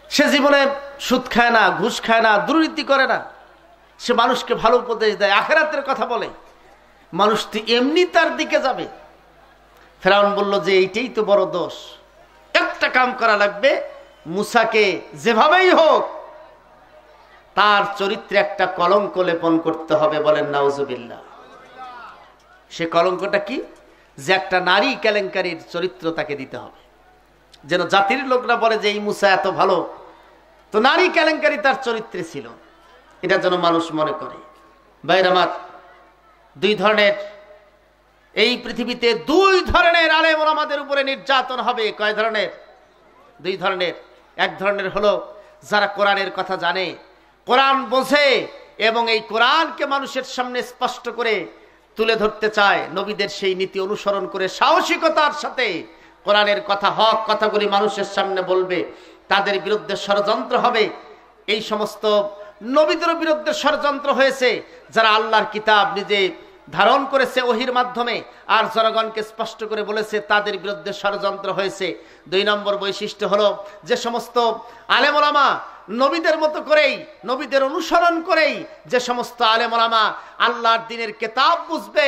সে জীবনে সুদ খায় না, ঘুষ খায় না, দুর্নীতি করে না, সে মানুষকে ভালো উপদেশ দেয়, আখিরাতের কথা বলে, মানুষটি এমনি তার দিকে যাবে। ফিরআউন বলল যে এইটাই তো বড় দোষ, একটা কাম করা লাগবে, মুসাকে যেভাবেই হোক তার চরিত্রে একটা কলঙ্ক লেপন করতে হবে। বলেন নাউজুবিল্লাহ। সে কলঙ্কটা কি? যে একটা নারী কেলেঙ্কারির চরিত্র তাকে দিতে হবে, যেন জাতির লোকরা বলে যে এই মুসা এত ভালো, তো নারী কেলেঙ্কারি তার চরিত্রে ছিল, এটা যেন মানুষ মনে করে। ভাইরা আমার, দুই ধরনের এই পৃথিবীতে দুই ধরনের আলেম ওলামাদের উপরে নির্যাতন হবে। কয় ধরনের? দুই ধরনের। এক ধরনের হলো যারা কোরআনের কথা জানে, কোরআন বোঝে এবং এই কোরআনকে মানুষের সামনে স্পষ্ট করে তুলে ধরতে চায়, নবীদের সেই নীতি অনুসরণ করে সাহসিকতার সাথে কোরআনের কথা, হক কথাগুলি মানুষের সামনে বলবে। তাদের বিরুদ্ধে ষড়যন্ত্র হবে। এই সমস্ত নবীদের বিরুদ্ধে ষড়যন্ত্র হয়েছে, যারা আল্লাহর কিতাব নিজে ধারণ করেছে ওহির মাধ্যমে আর জনগণকে স্পষ্ট করে বলেছে, তাদের বিরুদ্ধে ষড়যন্ত্র হয়েছে। 2 নম্বর বৈশিষ্ট্য হলো, যে সমস্ত আলেম ওলামা নবীদের মতো করেই, নবীদের অনুসরণ করেই যে সমস্ত আলেম ওলামা আল্লাহর দ্বীনের কিতাব বুঝবে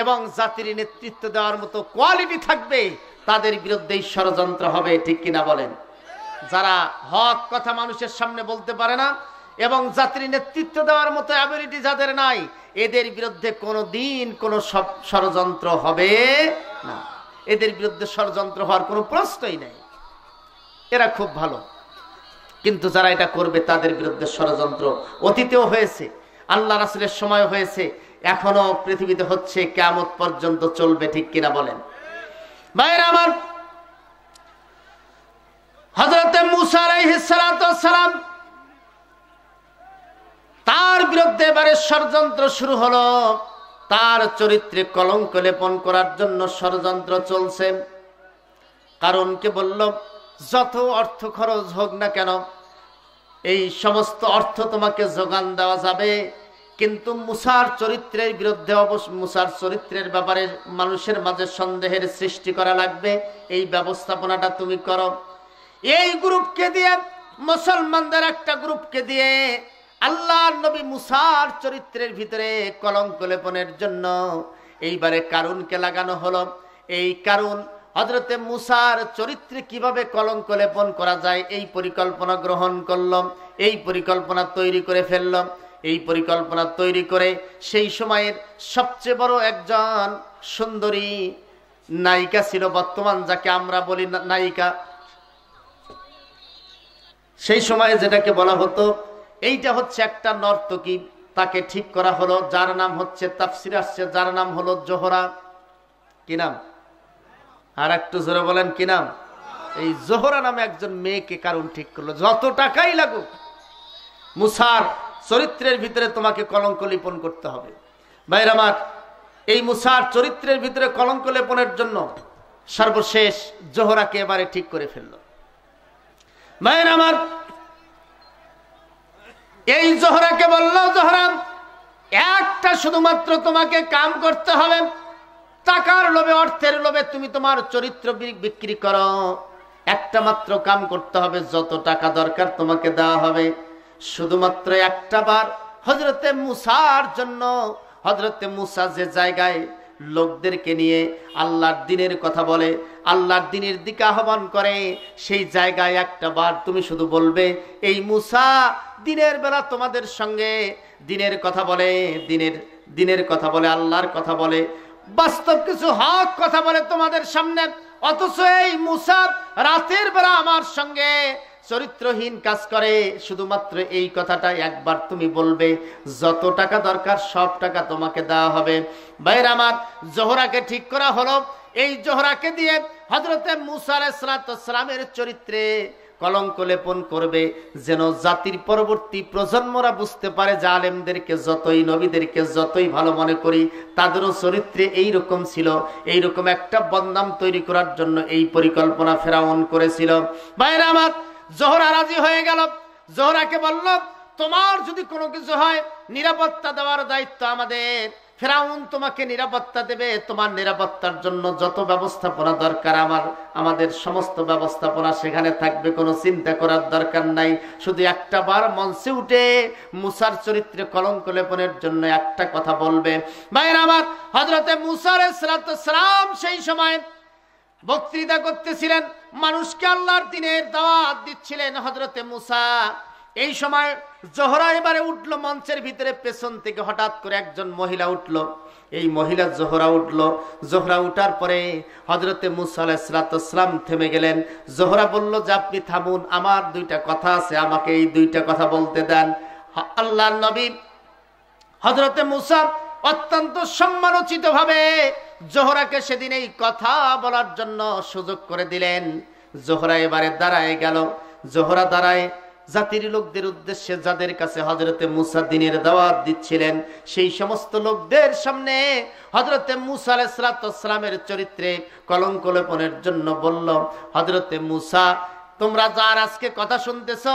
এবং জাতির নেতৃত্ব দেওয়ার মতো কোয়ালিটি থাকবে, তাদের বিরুদ্ধেই ষড়যন্ত্র হবে। ঠিক কিনা বলেন? যারা হক কথা মানুষের সামনে বলতে পারে না এবং জাতির নেতৃত্ব দেওয়ার মতো অ্যাবিলিটি যাদের নাই, এদের বিরুদ্ধে কোনো দিন কোনো ষড়যন্ত্র হবে না। এদের বিরুদ্ধে ষড়যন্ত্র হওয়ার কোনো প্রশ্নই নেই। এরা খুব ভালো, কিন্তু যারা এটা করবে তাদের বিরুদ্ধে ষড়যন্ত্র অতীতেও হয়েছে, আল্লাহ রাসূলের সময় হয়েছে, এখনো পৃথিবীতে হচ্ছে, কিয়ামত পর্যন্ত চলবে। ঠিক কিনা বলেন? ভাইরা আমার, হযরত মূসা আলাইহিস সালাতু ওয়াস সালাম, তার বিরুদ্ধে এবারে ষড়যন্ত্র শুরু হলো। তার চরিত্রে কলঙ্ক লেপন করার জন্য ষড়যন্ত্র চলছে। কারণকে বলল, যত অর্থ খরচ হোক না কেন, এই সমস্ত অর্থ তোমাকে যোগান দেওয়া যাবে, কিন্তু মূসার চরিত্রের বিরুদ্ধে, অবশ্য মূসার চরিত্রের ব্যাপারে মানুষের মাঝে সন্দেহের সৃষ্টি করা লাগবে, এই ব্যবস্থাপনাটা তুমি করো। এই গ্রুপকে দিয়ে, মুসলমানদের একটা গ্রুপকে দিয়ে আল্লাহর নবী মূসার চরিত্রের ভিতরে কলঙ্ক লেপনের জন্য এইবারে কারুনকে লাগানো হলো। এই কারুন হযরতে মূসার চরিত্রে কিভাবে কলঙ্ক লেপন করা যায়, এই পরিকল্পনা গ্রহণ করল, এই পরিকল্পনা তৈরি করে ফেলল। এই পরিকল্পনা তৈরি করে সেই সময়ের সবচেয়ে বড় একজন সুন্দরী নায়িকা ছিল, বর্তমান যাকে আমরা বলি নায়িকা, সেই সময়ে যেটাকে বলা হতো, এইটা হচ্ছে একটা নর্তকী, তাকে ঠিক করা হলো, যার নাম হচ্ছে, তাফসিরে আসছে, যার নাম হলো জোহরা। কি নাম? আর একটু জোরে বলেন, কি নাম? এই জোহরা নামে একজন মেয়েকে কারণ ঠিক করলো, যত টাকাই লাগুক মূসার চরিত্রের ভিতরে তোমাকে কলঙ্ক লেপন করতে হবে। ভাইরা আমার, এই মূসার চরিত্রের ভিতরে কলঙ্ক লেপনের জন্য সর্বশেষ জোহরাকে এবারে ঠিক করে ফেললো। ভাইরা আমার, এই জোহরাকে বলল, জোহরা, একটা শুধুমাত্র তোমাকে কাম করতে হবে, টাকার লোভে, অর্থের লোভে তুমি তোমার চরিত্র বিক্রি করো, একটা মাত্র কাম করতে হবে, যত টাকা দরকার তোমাকে দেওয়া হবে। শুধুমাত্র একটা বার হযরতে মূসার জন্য, হযরতে মূসা যে জায়গায় লোকদেরকে নিয়ে আল্লাহর দ্বীনের কথা বলে, আল্লাহর দ্বীনের দিকে আহ্বান করে, সেই জায়গায় একটা বার তুমি শুধু বলবে, এই মূসা দিনের বেলা তোমাদের সঙ্গে দিনের কথা বলে, দিনের কথা বলে, আল্লাহর কথা বলে, বাস্তব কিছু হক কথা বলে তোমাদের সামনে, অথচ এই মূসা রাতের বেলা আমার সঙ্গে চরিত্রহীন কাজ করে। শুধুমাত্র এই কথাটা একবার তুমি বলবে, যত টাকা দরকার সব টাকা তোমাকে দেওয়া হবে। ভাইরা আমার, জোহরাকে ঠিক করা হলো। এই জোহরাকে দিয়ে হযরতে মূসা আলাইহিস সালামের চরিত্রে কলঙ্ক লেপন করবে, যেন জাতির পরবর্তী প্রজন্মরা বুঝতে পারে যে আলেমদেরকে যতই, নবীদেরকে যতই ভালো মনে করি, তাদেরও চরিত্রে এইরকম ছিল। এইরকম একটা বদনাম তৈরি করার জন্য এই পরিকল্পনা ফেরাউন করেছিল। ভাইরা আমার, জোহরা রাজি হয়ে গেল। জোহরাকে বলল, তোমার যদি কোনো কিছু হয়, নিরাপত্তা দেওয়ার দায়িত্ব আমাদের, ফেরাউন তোমাকে নিরাপত্তা দেবে, তোমার নিরাপত্তার জন্য যত ব্যবস্থাপনা দরকার আমাদের সমস্ত ব্যবস্থাপনা সেখানে থাকবে, কোনো চিন্তা করার দরকার নাই। শুধু একটা বার মঞ্চে উঠে মূসার চরিত্রে কলঙ্ক লেপনের জন্য একটা কথা বলবে। ভাইরা আমার, হযরতে মূসা আলাইহিস সালাম সেই সময় বক্তৃতা করতেছিলেন, মানুষকে আল্লাহর দ্বীনের দাওয়াত দিচ্ছিলেন হযরতে মূসা। এই সময় জোহরা এবারে উঠলো মঞ্চের ভিতরে, পেছন থেকে হঠাৎ করে একজন মহিলা উঠলো। এই মহিলা জোহরা উঠলো। জোহরা উঠার পরে হযরতে মূসা আলাইহিস সালাম থেমে গেলেন। জোহরা বলল যে, আপনি থামুন, আমার দুইটা কথা আছে, আমাকে এই দুইটা কথা বলতে দেন। আল্লাহর নবী হযরতে মূসা অত্যন্ত সম্মানোচিত ভাবে জোহরাকে সেদিন এই কথা বলার জন্য সুযোগ করে দিলেন। জোহরা এবারে দাঁড়ায় গেল। জোহরা দাঁড়ায় জাতির লোকদের উদ্দেশ্যে, যাদের কাছে হযরতে মূসা দ্বীনের দাওয়াত দিচ্ছিলেন, সেই সমস্ত লোকদের সামনে হযরতে মূসা আলাইহিস সালামের চরিত্রে কলঙ্ক লেপনের জন্য বলল, হযরতে মূসা, তোমরা যার আজকে কথা শুনতেছ,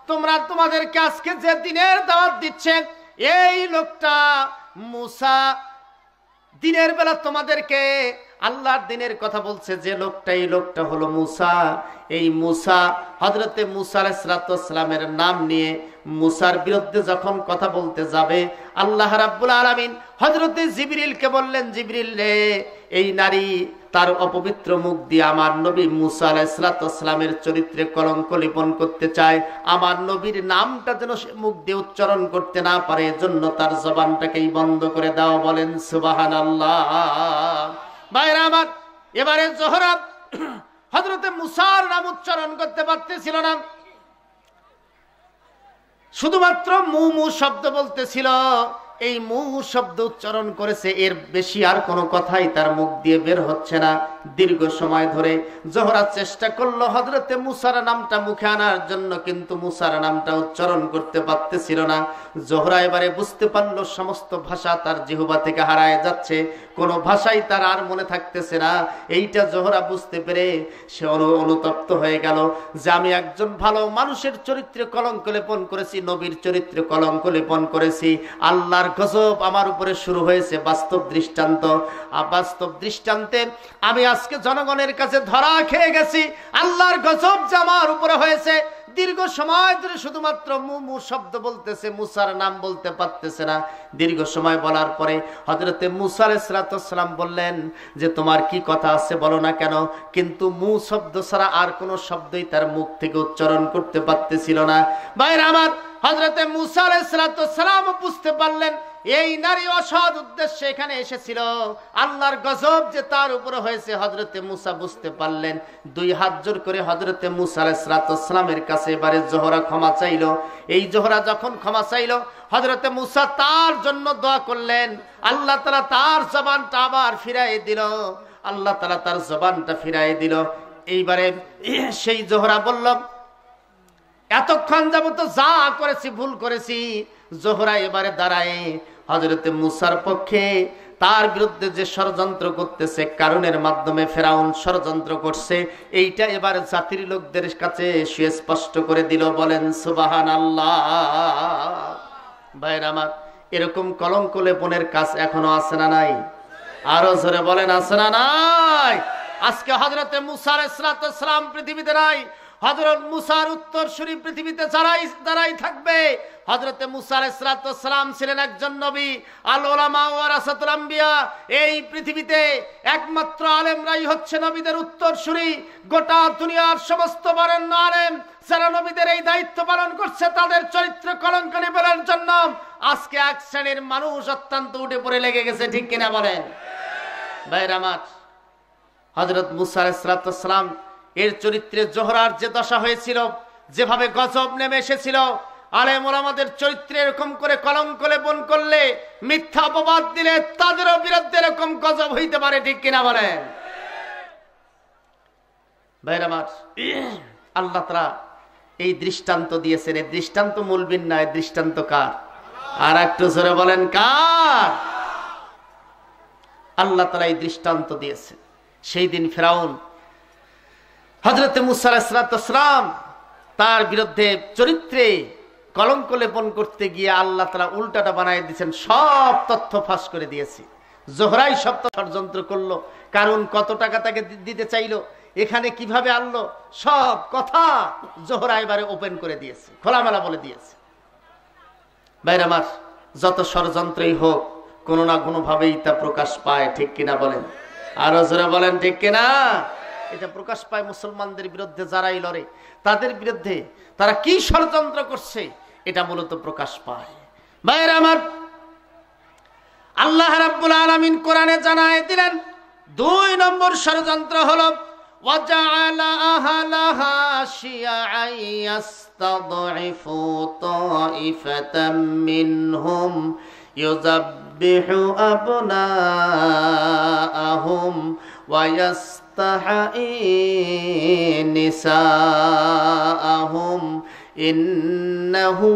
তোমরা তোমাদেরকে আজকে যে দিনের দাওয়াত দিচ্ছে এই লোকটা মুসা দিনের বেলা তোমাদেরকে আল্লাহর দিনের কথা বলছে যে লোকটা, এই লোকটা হলো মুসা। এই মুসা হযরতে মুসা আলাইহিস সালামের নাম নিয়ে মুসার বিরুদ্ধে যখন কথা বলতে যাবে, আল্লাহ রাব্বুল আলামিন হযরতে জিবরিলকে বললেন, জিবরিল রে, এই নারী তার অপবিত্র মুখ দিয়ে আমার নবী মুসা আলাইহিস সালামের চরিত্রে কলঙ্ক লেপন করতে চায়। আমার নবীর নামটা যেন সে মুখ দিয়ে উচ্চারণ করতে না পারে, এজন্য তার জবানটাকেই বন্ধ করে দাও। বলেন সুবহানাল্লাহ। ভাইরা আমার, এবারে জোহরা হযরতে মুসার নাম উচ্চারণ করতে পারতেছিল না, শুধুমাত্র মু মু শব্দ বলতেছিল। এই মু শব্দ উচ্চারণ করেছে, এর বেশি আর কোনো কথাই তার মুখ দিয়ে বের হচ্ছে না। দীর্ঘ সময় ধরে জোহরা চেষ্টা করলো হযরতে মুসার নামটা মুখে আনার জন্য, কিন্তু মুসার নামটা উচ্চারণ করতে পারতেছিল না। জোহরা এবারে বুঝতে পারলো সমস্ত ভাষা তার জিহ্বা থেকে হারায় যাচ্ছে, কোনো ভাষাই তার আর মনে থাকতেছে না। এইটা জোহরা বুঝতে পেরে সে অনুতপ্ত হয়ে গেল যে আমি একজন ভালো মানুষের চরিত্রে কলঙ্ক লেপন করেছি, নবীর চরিত্রে কলঙ্ক লেপন করেছি। আল্লাহর গজব আমার উপরে শুরু হয়েছে। বাস্তব দৃষ্টান্ত, বাস্তব দৃষ্টান্তে আমি আজকে জনগণের কাছে ধরা খেয়ে গেছি। আল্লাহর গজব যে আমার উপরে হয়েছে। দীর্ঘ সময় ধরে শুধুমাত্র মু শব্দ বলতেছে, মুসার নাম বলতে পারতেছে না। দীর্ঘ সময় বলার পরে হযরতে মুসা আলাইহিস সালাম বললেন যে তোমার কি কথা আছে বলো না কেন? কিন্তু মু শব্দ ছাড়া আর কোনো শব্দই তার মুখ থেকে উচ্চারণ করতে পারতেছিল না। ভাইরা আমার, হযরতে মুসা আলাইহিস সালাম বুঝতে পারলেন এই নারী অসৎ উদ্দেশ্যে এখানে এসেছিল। আল্লাহর গজব যে তার উপরে হয়েছে হযরতে মুসা বুঝতে পারলেন। দুই হাত জোর করে হযরতে মুসা আলাইহিস সালামের কাছে এবারে জোহরা ক্ষমা চাইলো। এই জোহরা যখন ক্ষমা চাইলো, হযরতে মুসা তার জন্য দোয়া করলেন। আল্লাহ তাআলা তার জবানটা আবার ফিরাই দিল। আল্লাহ তাআলা তার জবানটা ফিরাই দিল। এইবারে সেই জোহরা বলল, এতক্ষণ যাবত যা করেছি ভুল করেছি। জোহরা এবারে দাঁড়ায় হযরতে মুসার পক্ষে, তার বিরুদ্ধে যে ষড়যন্ত্র করতেছে, কারণের মাধ্যমে ফেরাউন ষড়যন্ত্র করছে, এইটা এবার জাতির লোকদের কাছে সুস্পষ্ট করে দিল। বলেন সুবহানাল্লাহ। ভাইরা আমার, এরকম কলঙ্ক লেপনের কাজ এখনো আছে না নাই? আরো জোরে বলেন, আছে না নাই? আজকে হযরতে মুসা আলাইহিস সালাম পৃথিবীতে নাই। হযরত মুসার উত্তরসূরি পৃথিবীতে যারাই থাকবে। হযরতে মুসা আলাইহিস সালাম ছিলেন একজন নবী। আল উলামা ওয়ারাসাতুল আম্বিয়া। এই পৃথিবীতে একমাত্র আলেমরাই হচ্ছে নবীদের উত্তরসূরি। গোটা দুনিয়ার সমস্ত বরেণ্য আলেম যারা নবীদের এই দায়িত্ব পালন করছে, তাদের চরিত্র কলঙ্ক নিবারণের জন্য আজকে এক শ্রেণীর মানুষ অত্যন্ত উঠে পড়ে লেগে গেছে। ঠিক কিনা বলেন? ভাইরা আমার, হযরত মুসা আলাইহিস সালাম এর চরিত্রে জোহরার যে দশা হয়েছিল, যেভাবে গজব নেমে এসেছিল, আলেম ওলামাদের চরিত্রে এরকম করে কলঙ্ক লেপন করলে, মিথ্যা অপবাদ দিলে তাদেরও বিরুদ্ধে এরকম গজব হইতে পারে। ঠিক কিনা বলেন? ভাইরা আমার, আল্লাহ তাআলা এই দৃষ্টান্ত দিয়েছেন। এই দৃষ্টান্ত মূলবিন না, এই দৃষ্টান্ত কার? আর একটু জোরে বলেন, কার? আল্লাহ তাআলা এই দৃষ্টান্ত দিয়েছেন। সেই দিন ফেরাউন হযরতে মুসা আলাইহিস সালাম তার বিরুদ্ধে চরিত্রে কলঙ্ক লেপন করতে গিয়ে আল্লাহ তাআলা উল্টাটা বানায় দিয়েছেন। সব তথ্য ফাঁস করে দিয়েছে। জোহরাই সব ষড়যন্ত্র করলো। কারণ কত টাকা তাকে দিতে চাইলো, এখানে কিভাবে আনলো, সব কথা জোহরা এবারে ওপেন করে দিয়েছে, খোলামেলা বলে দিয়েছে। ভাইরা আমার, যত ষড়যন্ত্রই হোক, কোনো না কোনো ভাবেই তা প্রকাশ পায়। ঠিক কিনা বলেন? আরো জোরে বলেন, ঠিক কিনা? এটা প্রকাশ পায় মুসলমানদের বিরুদ্ধে যারাই লড়ে, তাদের বিরুদ্ধে তারা কি ষড়যন্ত্র করছে, এটা মূলত প্রকাশ পায়। ভাইরা আমার, আল্লাহ রাব্বুল আলামিন কোরআনে জানায় দিলেন ২ নম্বর ষড়যন্ত্র হলো ওয়াজআলা আহলাহা শিয়াআন ইয়াস্তাদঈফু তাইফাতাম মিনহুম ইউযাব্বিহু আবনাআহুম ওয়া ইয়াস্তাহি নিসাআহুম ইন্নাহু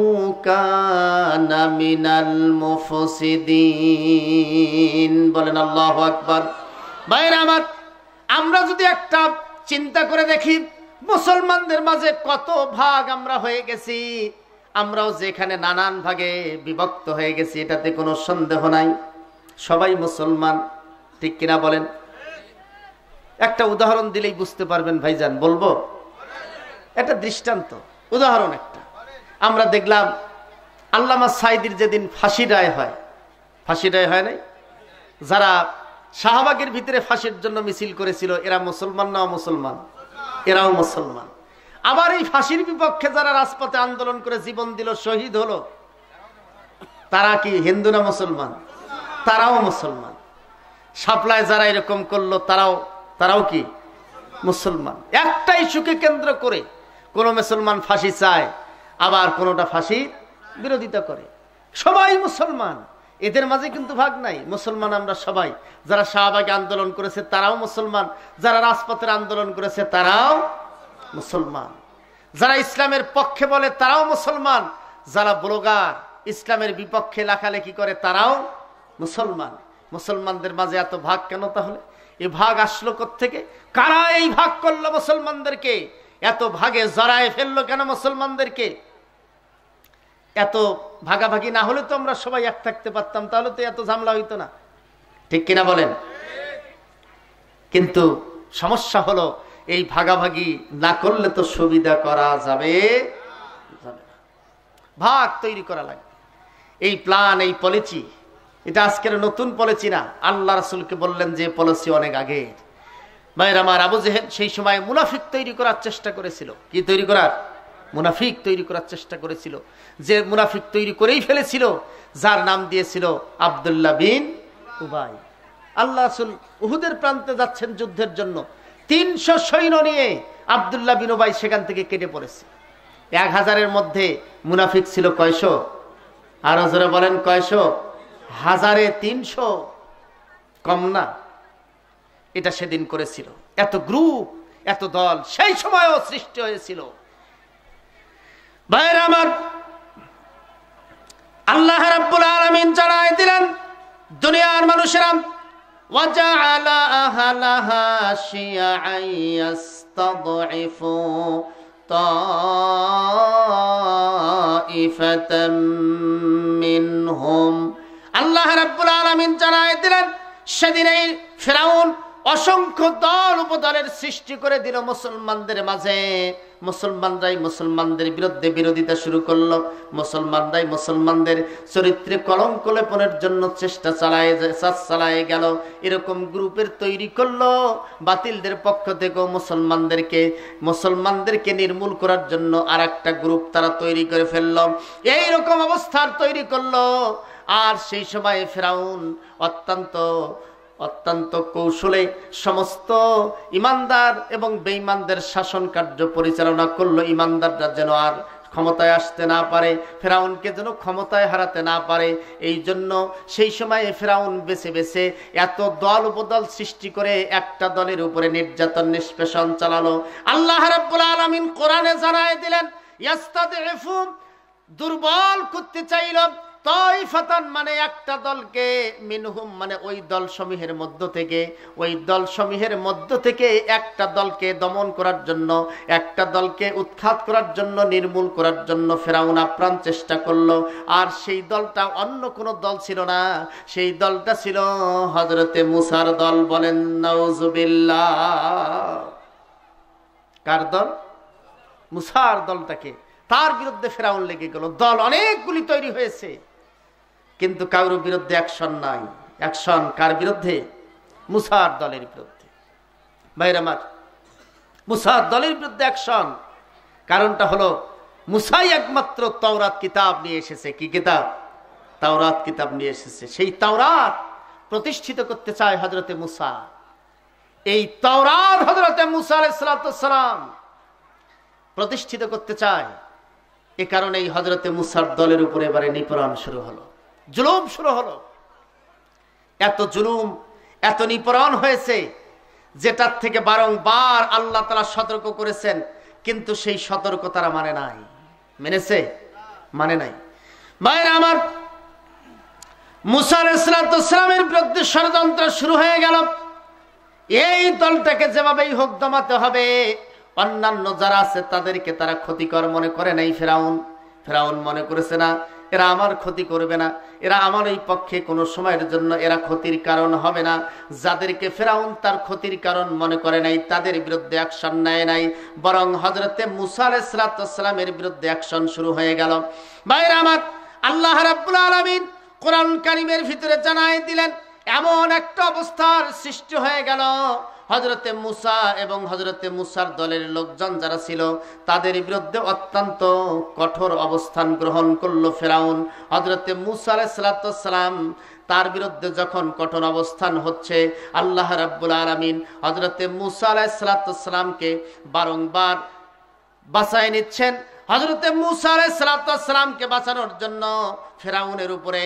কানা মিনাল মুফসিদিন। বলেন আল্লাহু আকবার। ভাইরা আমার, আমরা যদি একটা চিন্তা করে দেখি, মুসলমানদের মাঝে কত ভাগ আমরা হয়ে গেছি, আমরাও যেখানে নানান ভাগে বিভক্ত হয়ে গেছি, এটাতে কোনো সন্দেহ নাই। সবাই মুসলমান, ঠিক কিনা বলেন? একটা উদাহরণ দিলেই বুঝতে পারবেন ভাইজান। বলবো একটা দৃষ্টান্ত, উদাহরণ একটা। আমরা দেখলাম আল্লামা সাঈদীর যেদিন ফাঁসি রায় হয়, ফাঁসি রায় হয় নাই, যারা শাহবাগের ভিতরে ফাঁসির জন্য মিছিল করেছিল, এরা মুসলমান না মুসলমান? এরাও মুসলমান। আবার এই ফাঁসির বিপক্ষে যারা রাজপথে আন্দোলন করে জীবন দিল, শহীদ হলো, তারা কি হিন্দু না মুসলমান? তারাও মুসলমান। শাপলায় যারা এরকম করলো, তারাও কি মুসলমান। একটা ইস্যুকে কেন্দ্র করে কোন মুসলমান ফাঁসি চায়, আবার কোনটা ফাঁসি বিরোধিতা করে। সবাই মুসলমান, এদের মাঝে কিন্তু ভাগ নাই। মুসলমান আমরা সবাই। যারা শাহবাগে আন্দোলন করেছে তারাও মুসলমান, যারা রাজপথের আন্দোলন করেছে তারাও মুসলমান, যারা ইসলামের পক্ষে বলে তারাও মুসলমান, যারা ব্লগার ইসলামের বিপক্ষে লেখালেখি করে তারাও মুসলমান। মুসলমানদের মাঝে এত ভাগ কেন তাহলে? এই ভাগ আসলো কোত্থেকে? কারা এই ভাগ করলো মুসলমানদেরকে? এত ভাগে জড়ায় ফেললো কেন মুসলমানদেরকে? এত ভাগাভাগি না হলে তো আমরা সবাই এক থাকতে পারতাম, তাহলে তো এত ঝামেলা হইতো না, ঠিক কিনা বলেন? কিন্তু সমস্যা হলো এই ভাগাভাগি না করলে তো সুবিধা করা যাবে না, ভাগ তৈরি করা লাগবে। এই প্ল্যান, এই পলিসি, এটা আজকের নতুন পলিসি না। আল্লাহ রাসূলকে বললেন যে পলিসি অনেক আগে। ভাইরা আমার, আবু জেহেল সেই সময় মুনাফিক তৈরি করার চেষ্টা করেছিল। কি তৈরি করার? মুনাফিক তৈরি করার চেষ্টা করেছিল। যে মুনাফিক তৈরি করেই ফেলেছিল, যার নাম দিয়েছিল আব্দুল্লাহ বিন উবাই। আল্লাহ রাসূল উহুদের প্রান্তে যাচ্ছেন যুদ্ধের জন্য, 300 সৈন্য নিয়ে আব্দুল্লাহ বিন উবাই সেখান থেকে কেটে পড়েছে। 1000-এর মধ্যে মুনাফিক ছিল কয়শো? আরো জোরে বলেন, কয়শো? 1000-এ 300 কম না। এটা সেদিন করেছিল। এত গ্রুপ, এত দল সেই সময়ও সৃষ্টি হয়েছিল। ভাইরা আমার, আল্লাহ রাব্বুল আলামিন জানায় দিলেন দুনিয়ার মানুষেরা ওয়াজআলা আহলাহা শিয়াআন ইস্তাদঈফু তাইফাতাম মিনহুম। আল্লাহ রাব্বুল আলামিন জানায় দিলেন সেদিন এই ফিরাউন অসংখ্য দল উপদলের সৃষ্টি করে দিল মুসলমানদের মাঝে। মুসলমানরাই মুসলমানদের বিরুদ্ধে বিরোধিতা শুরু করলো। মুসলমানরাই মুসলমানদের চরিত্রে কলঙ্ক লেপনের জন্য চেষ্টা চালায় গেল। এরকম গ্রুপের তৈরি করলো বাতিলদের পক্ষ থেকেও মুসলমানদেরকে নির্মূল করার জন্য আর একটা গ্রুপ তারা তৈরি করে ফেললো। এইরকম অবস্থার তৈরি করলো। আর সেই সময় ফিরাউন অত্যন্ত কৌশলে সমস্ত ইমানদার এবং বেঈমানদের শাসন কার্য পরিচালনা করলো। ইমানদাররা যেন আর ক্ষমতায় আসতে না পারে, ফিরাউনকে যেন ক্ষমতায় হারাতে না পারে। এই জন্য সেই সময়ে ফিরাউন বেছে বেছে এত দল উপদল সৃষ্টি করে একটা দলের উপরে নির্যাতন নিষ্পেষণ চালালো। আল্লাহ রাব্বুল আলামিন কোরআনে জানায় দিলেন ইয়াস্তাদঈফু, দুর্বল করতে চাইল। তাইফাতান মানে একটা দলকে, মিনহুম মানে ওই দল সমূহের মধ্য থেকে একটা দলকে দমন করার জন্য, একটা দলকে উৎখাত করার জন্য, নির্মূল করার জন্য ফিরাউন আপ্রাণ চেষ্টা করলো। আর সেই দলটা অন্য কোনো দল ছিল না, সেই দলটা ছিল হযরতে মুসার দল। বলেন নাউজুবিল্লাহ। কার দল? মুসার দলটাকে। তার বিরুদ্ধে ফিরাউন লেগে গেল। দল অনেকগুলি তৈরি হয়েছে, কিন্তু কারোর বিরুদ্ধে অ্যাকশন নাই। অ্যাকশন কার বিরুদ্ধে? মুসার দলের বিরুদ্ধে। ভাইরা আমার, মুসার দলের বিরুদ্ধে অ্যাকশন। কারণটা হলো মুসাই একমাত্র তাওরাত কিতাব নিয়ে এসেছে। কি কিতাব? তাওরাত কিতাব নিয়ে এসেছে। সেই তাওরাত প্রতিষ্ঠিত করতে চায় হযরতে মুসা। এই তাওরাত হযরতে মুসা আলাইহিস সালাম প্রতিষ্ঠিত করতে চায়। এ কারণেই হযরতে মুসার দলের উপরে এবারে নিপীড়ন শুরু হলো, জুলুম শুরু হলো। এত জুলুম, এত নিপীড়ন হয়েছে, যেটার থেকে বারংবার আল্লাহ তাআলা সতর্ক করেছেন, কিন্তু সেই সতর্ক তারা মানে নাই। মেনেছে? মানে নাই। ভাইরা আমার, মুসা আলাইহিস সালামের বিরুদ্ধে ষড়যন্ত্র শুরু হয়ে গেল। এই দলটাকে যেভাবেই হোক দমাতে হবে। অন্যান্য যারা আছে তাদেরকে তারা ক্ষতিকর মনে করে নাই। ফেরাউন মনে করেছে না এরা আমার ক্ষতি করবে না, এরা আমার এই পক্ষে কোনো সময়ের জন্য এরা ক্ষতির কারণ হবে না। যাদেরকে ফেরাউন তার ক্ষতির কারণ মনে করে নাই তাদের বিরুদ্ধে অ্যাকশন নেয় নাই, বরং হযরতে মূসা আলাইহিস সালামের বিরুদ্ধে অ্যাকশন শুরু হয়ে গেল। ভাইরা আমার, আল্লাহ রাব্বুল আলামিন কোরআন কারীমের ভিতরে জানায় দিলেন এমন একটা অবস্থার সৃষ্টি হয়ে গেল। হযরতে মূসা এবং হযরতে মূসার দলের লোকজন যারা ছিল তাদের বিরুদ্ধে অত্যন্ত কঠোর অবস্থান গ্রহণ করলো ফেরাউন। হযরতে মূসা আলাইহিস সালাম তার বিরুদ্ধে যখন কঠোর অবস্থান হচ্ছে, আল্লাহ রাব্বুল আলামিন হযরতে মূসা আলাইহিস সালামকে বারংবার বাঁচায় নিচ্ছেন। হযরতে মূসা আলাইহিস সালামকে বাঁচানোর জন্য ফেরাউনের উপরে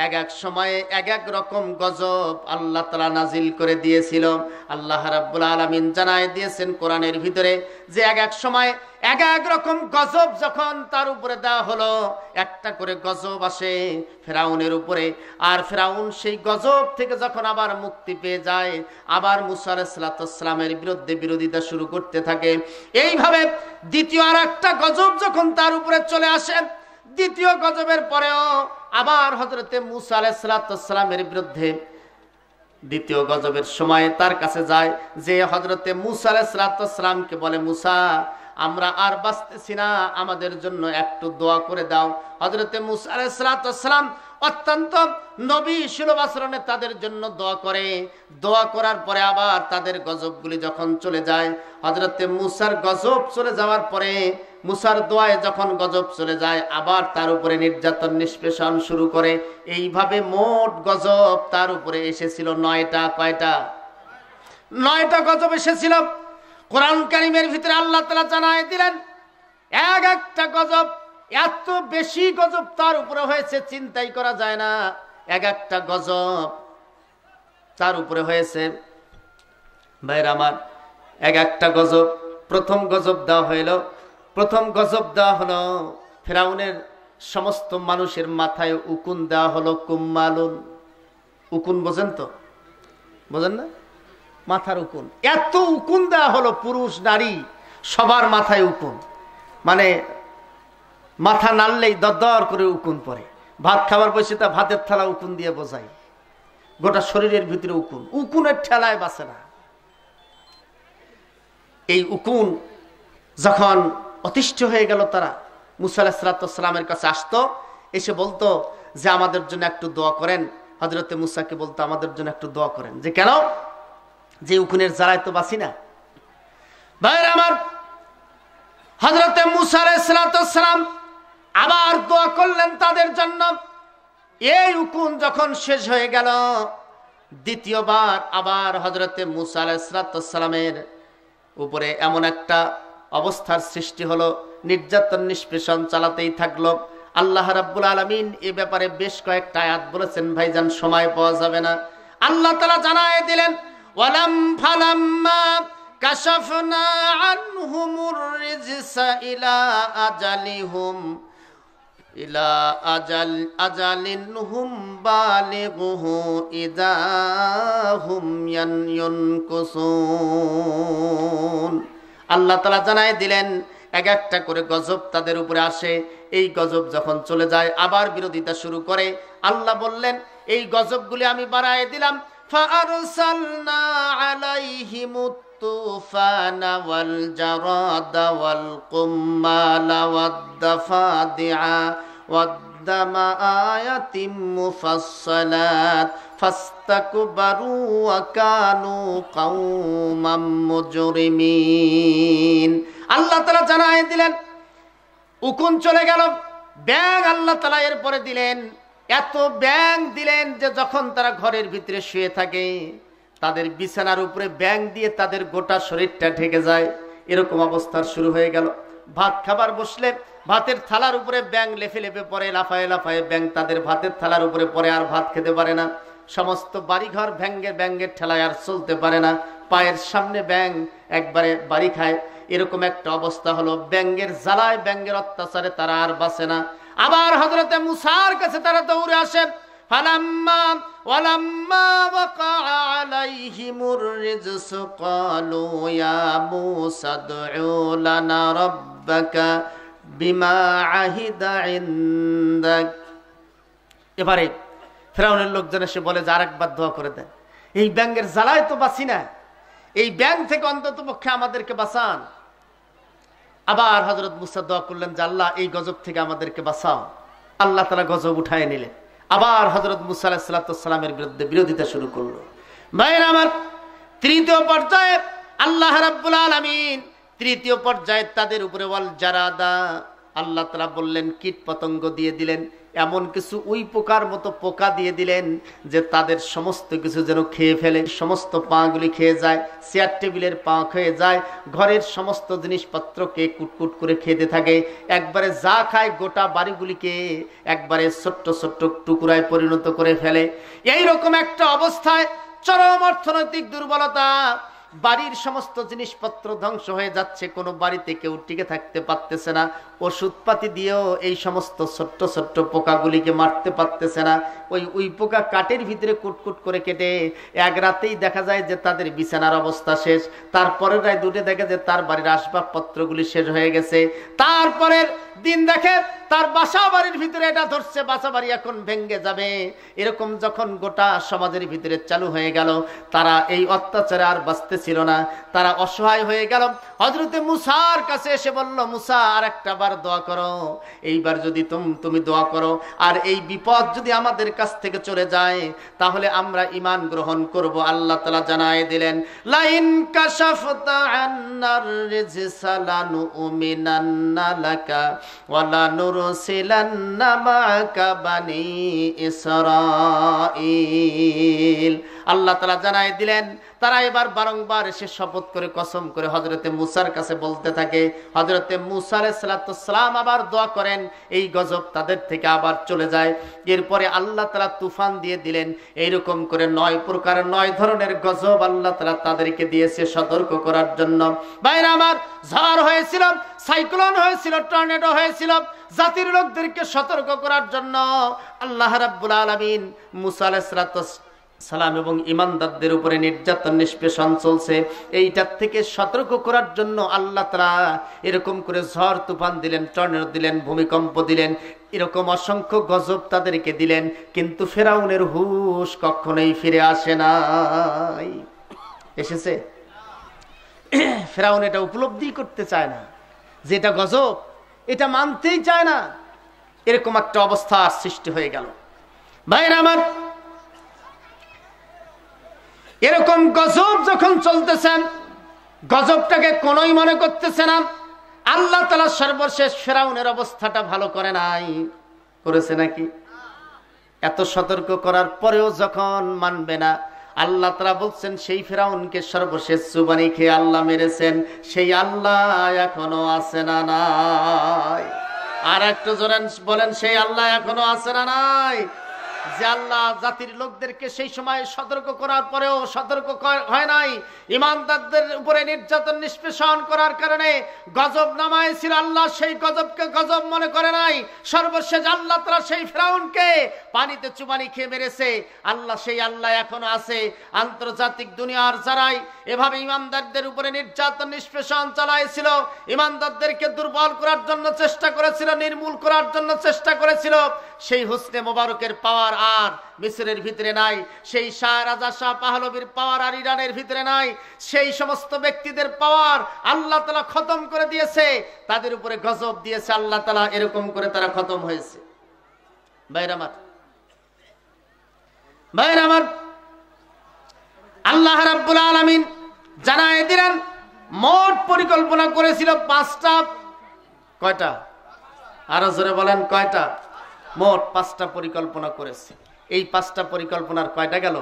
এক এক সময়ে এক এক রকম গজব আল্লাহ তাআলা নাজিল করে দিয়েছিল। আল্লাহ রাব্বুল আলামিন জানায় দিয়েছেন কোরআনের ভিতরে যে এক এক সময় এক এক রকম গজব যখন তার উপরে দেওয়া হলো, একটা করে গজব আসে ফেরাউনের উপরে, আর ফেরাউন সেই গজব থেকে যখন আবার মুক্তি পেয়ে যায় আবার মূসা আলাইহিস সালামের বিরুদ্ধে বিরোধিতা শুরু করতে থাকে। এইভাবে দ্বিতীয় আর একটা গজব যখন তার উপরে চলে আসে, দ্বিতীয় গজবের পরেও আবার হযরতে মূসা আলাইহিস সালামের বিরুদ্ধে দ্বিতীয় গজবের সময় তার কাছে যায় যে হযরতে মূসা আলাইহিস সালামকে বলে, মূসা আমরা আর বাঁচতেছি না, আমাদের জন্য একটু দোয়া করে দাও। হযরতে মূসা আলাইহিস সালাম অত্যন্ত নবী সুলভ আচরণে তাদের জন্য দোয়া করে। দোয়া করার পরে আবার তাদের গজবগুলি যখন চলে যায়, হযরতে মূসার গজব চলে যাওয়ার পরে মূসার দোয়ায় যখন গজব চলে যায় আবার তার উপরে নির্যাতন নিষ্পেষণ শুরু করে। এইভাবে মোট গজব তার উপরে এসেছিল 9টা। কয়টা? 9টা গজব এসেছিল। কোরআন কারীমের ভিতরে আল্লাহ তাআলা জানায় দিলেন এক একটা গজব এত বেশি গজব তার উপরে হয়েছে চিন্তাই করা যায় না। এক একটা গজব তার উপরে হয়েছে। ভাইরা আমার, এক একটা গজব, প্রথম গজব দেওয়া হলো ফেরাউনের সমস্ত মানুষের মাথায় উকুন দেওয়া হলো কুম্মালুন। উকুন বোঝেন তো? বোঝেন না? মাথার উকুন, এত উকুন দেওয়া হলো, পুরুষ নারী সবার মাথায় উকুন, মানে মাথা নাড়লেই দরদর করে উকুন পড়ে। ভাত খাবার বসে তা ভাতের থালা উকুন দিয়ে বোঝাই, গোটা শরীরের ভিতরে উকুন, উকুনের ঠেলায় বাঁচে না। এই উকুন যখন অতিষ্ঠ হয়ে গেল, তারা মূসা আলাইহিস সালামের কাছে আসতো, এসে বলতো যে আমাদের জন্য একটু দোয়া করেন। হযরতে মূসাকে বলতো আমাদের জন্য একটু দোয়া করেন। যে কেন? যে উকুনের জ্বালায় তো বাঁচি না। ভাইরা আমার, হযরতে মূসা আলাইহিস সালাম আবার দোয়া করলেন তাদের জন্য। এই উকুন যখন শেষ হয়ে গেল, দ্বিতীয়বার আবার হযরতে মূসা আলাইহিস সালামের উপরে এমন একটা অবস্থার সৃষ্টি হলো, নির্যাতন নিষ্পেষণ চালাতেই থাকলো। আল্লাহ রাব্বুল আলামিন এ ব্যাপারে বেশ কয়েকটা আয়াত বলেছেন, ভাইজান সময় পাওয়া যাবে না। আল্লাহ তাআলা জানায় দিলেন ওয়ালাম ফালাম্মা কাশাফনা আনহুমুর রিজসা ইলা আজালিন হুম বালিগুহু ইযা হুম ইয়ানকুসুন। আল্লাহ তাআলা জানায় দিলেন এক একটা করে গজব তাদের উপরে আসে। এই গজব যখন চলে যায় আবার বিরোধিতা শুরু করে। আল্লাহ বললেন এই গজবগুলি আমি বাড়ায় দিলাম। ফাআরসালনা আলাইহিমুত তুফানা ওয়াল জারাদা ওয়াল কুম্মালা ওয়াদ দাফাদিআ ওয়াদ-দামা আয়াতিম মুফাসসালাত ফাস্তাকবারু ওয়া কানু কওমান মুজরিমিন। আল্লাহ তাআলা জানায় দিলেন উকুন চলে গেল। ব্যাং আল্লাহ তাআলা এরপরে দিলেন, এত ব্যাং দিলেন যে যখন তারা ঘরের ভিতরে শুয়ে থাকে তাদের বিছানার উপরে ব্যাং দিয়ে তাদের গোটা শরীরটা ঢেকে যায়। এরকম অবস্থা শুরু হয়ে গেল। ভাত খাবার বসলে ভাতের থালার উপরে ব্যাং লেফে লেফে পড়ে, লাফায়ে লাফায়ে ব্যাং তাদের ভাতের থালার উপরে পড়ে, আর ভাত খেতে পারে না। সমস্ত বাড়িঘর ব্যাঙের ঠেলায় আর চলতে পারে না। পায়ের সামনে ব্যাং একবারে বাড়ি খায়। এরকম একটা অবস্থা হলো। ব্যাঙের জ্বালায়, ব্যাঙের অত্যাচারে তারা আর বাঁচে না। আবার হযরতে মূসার কাছে তারা দৌড়ে আসে। ওয়ালাম্মা ওয়াকাআ আলাইহিমুর রিজসু ক্বালু ইয়া মূসা আদউ লানা রাব্বাকা বিমা আহিদা ইনদাক। এবারে ফিরআউনের লোকজন এসে বলে যে আরেকবার দোয়া করে দেন, এই ব্যাঙের জ্বালায় তো বাঁচি না, এই ব্যাঙ থেকে অন্তত পক্ষে আমাদেরকে বাঁচান। আবার হযরত মুসা দোয়া করলেন যে আল্লাহ এই গজব থেকে আমাদেরকে বাঁচাও। আল্লাহ তাআলা গজব উঠায় নিলেন। আবার হযরত মুসা আলাইহিস সালামের বিরুদ্ধে বিরোধিতা শুরু করলো। ভাইরা আমার, তৃতীয় পর্যায়ে আল্লাহ রাব্বুল আলামিন তৃতীয় পর্যায়ে তাদের উপরে ওয়াল জারাদা, আল্লাহ তাআলা বললেন কীট পতঙ্গ দিয়ে দিলেন, এমন কিছু উই পোকার মতো পোকা দিয়ে দিলেন যে তাদের সমস্ত কিছু যেন খেয়ে ফেলে, সমস্ত পাগুলি খেয়ে যায়, চেয়ার টেবিলের পা খেয়ে যায়, ঘরের সমস্ত জিনিসপত্রকে কুটকুট করে খেতে থাকে, একবারে যা খায় গোটা বাড়িগুলিকে একবারে ছোট্ট ছোট্ট টুকরায় পরিণত করে ফেলে। এইরকম একটা অবস্থায় চরম অর্থনৈতিক দুর্বলতা, বাড়ির সমস্ত জিনিসপত্র ধ্বংস হয়ে যাচ্ছে, কোনো বাড়িতে কেউ টিকে থাকতে পারতেছে না, ওষুধপাতি দিয়েও এই সমস্ত ছোট্ট ছোট্ট পোকাগুলিকে মারতে পারতেছে না। ওই পোকা কাঠের ভিতরে কুটকুট করে কেটে এক রাতেই দেখা যায় যে তাদের বিছানার অবস্থা শেষ, তারপরের রায় দুটে দেখে যে তার বাড়ির আসবাবপত্রগুলি শেষ হয়ে গেছে, তারপরের দিন দেখে তার বাসা বাড়ির ভিতরে এটা ধরছে, বাসা বাড়ি এখন ভেঙে যাবে। এরকম যখন গোটা সমাজের ভিতরে চালু হয়ে গেল, তারা এই অত্যাচারে আর বাঁচতেছিল না, তারা অসহায় হয়ে গেল। হযরতে মুসার কাছে এসে বলল, মুসা আর একটা বার দোয়া করো, এইবার যদি তুমি দোয়া করো আর এই বিপদ যদি আমাদের কাছ থেকে চলে যায় তাহলে আমরা ঈমান গ্রহণ করব। আল্লাহ তাআলা জানায় দিলেন, লাইন কাশাফতা আন্নার রিজসা লানুমিনান্না লাকা ওয়ালা নুরসিলান্না মাআকা বানি ইসরাঈল। আল্লাহ তাআলা জানায় দিলেন, তারা এবার বারংবার এসে শপথ করে কসম করে হযরতে মুসার কাছে বলতে থাকে। হযরতে মুসা আলাইহিস সালাম আবার দোয়া করেন, এই গজব তাদের থেকে আবার চলে যায়। এরপরে আল্লাহ তাআলা তুফান দিয়ে দিলেন। এইরকম করে 9 প্রকার 9 ধরনের গজব আল্লাহ তাআলা তাদেরকে দিয়েছে সতর্ক করার জন্য। ভাইরা আমার, ঝড় হয়েছিল, সাইক্লোন হয়েছিল, টর্নেডো হয়েছিল, জাতির লোকদেরকে সতর্ক করার জন্য আল্লাহ রাব্বুল আলামিন মুসা আলাইহিস সালাম এবং ঈমানদারদের উপরে নির্যাতন নিষ্পেষণ চলছে, এইটার থেকে সতর্ক করার জন্য আল্লাহ তাআলা এরকম করে ঝড় তুফান দিলেন, টর্নেডো দিলেন, ভূমিকম্প দিলেন, এরকম অসংখ্য গজব তাদেরকে দিলেন। কিন্তু ফেরাউনের হুঁশ কখনোই ফিরে আসে নাই। এসেছে? ফেরাউন এটা উপলব্ধি করতে চায় না যে এটা গজব, এটা মানতেই চায় না। এরকম একটা অবস্থার সৃষ্টি হয়ে গেল। ভাইরা আমার, এরকম গজব যখন চলতেছেন, গজবটাকে কোনোই মনে করতেছে না। আল্লাহ তাআলা সর্বশেষ ফেরাউনের অবস্থাটা ভালো করে নাই, করেছে নাকি? এত সতর্ক করার পরেও যখন মানবে না, আল্লাহ তাআলা বলছেন সেই ফেরাউনকে সর্বশেষ জুবানি খেয়ে আল্লাহ মেরেছেন, সেই আল্লাহ এখনো আছে না নাই? আর একটু জোরে বলেন, সেই আল্লাহ এখনো আছে না নাই? যে আল্লাহ জাতির লোকদেরকে সেই সময় সতর্ক করার পরেও সতর্ক হয় নাই, ঈমানদারদের উপরে নির্যাতন নিষ্পেষণ করার কারণে গজব নামাইছিল, আল্লাহ সেই গজবকে গজব মনে করে নাই। সর্বশেষ আল্লাহ তাআলা সেই ফিরআউনকে পানিতে চুবানি খেয়ে মেরেছে। আল্লাহ সেই আল্লাহ এখনো আছে। আন্তর্জাতিক দুনিয়ার যারাই এভাবে ঈমানদারদের উপরে নির্যাতন নিষ্পেষণ চালাইছিল, ঈমানদারদেরকে দুর্বল করার জন্য চেষ্টা করেছিল, নির্মূল করার জন্য চেষ্টা করেছিল, সেই হোসনে মোবারকের পাওয়ার আর মিসরের ভিতরে নাই, সেই শাহ রাজা শাহ পাহলবীর পাওয়ার আর ইরানের ভিতরে নাই। সেই সমস্ত ব্যক্তিদের পাওয়ার আল্লাহ তাআলা খতম করে দিয়েছে, তাদের উপরে গজব দিয়েছে আল্লাহ তাআলা। এরকম করে তারা খতম হয়েছে। ভাইরা আমার, আল্লাহ রাব্বুল আলামিন জানায় দিলেন, মোট পরিকল্পনা করেছিল 5টা। কয়টা? আরো জোরে বলেন, কয়টা? মোট 5টা পরিকল্পনা করেছে। এই 5টা পরিকল্পনার কয়টা গেল?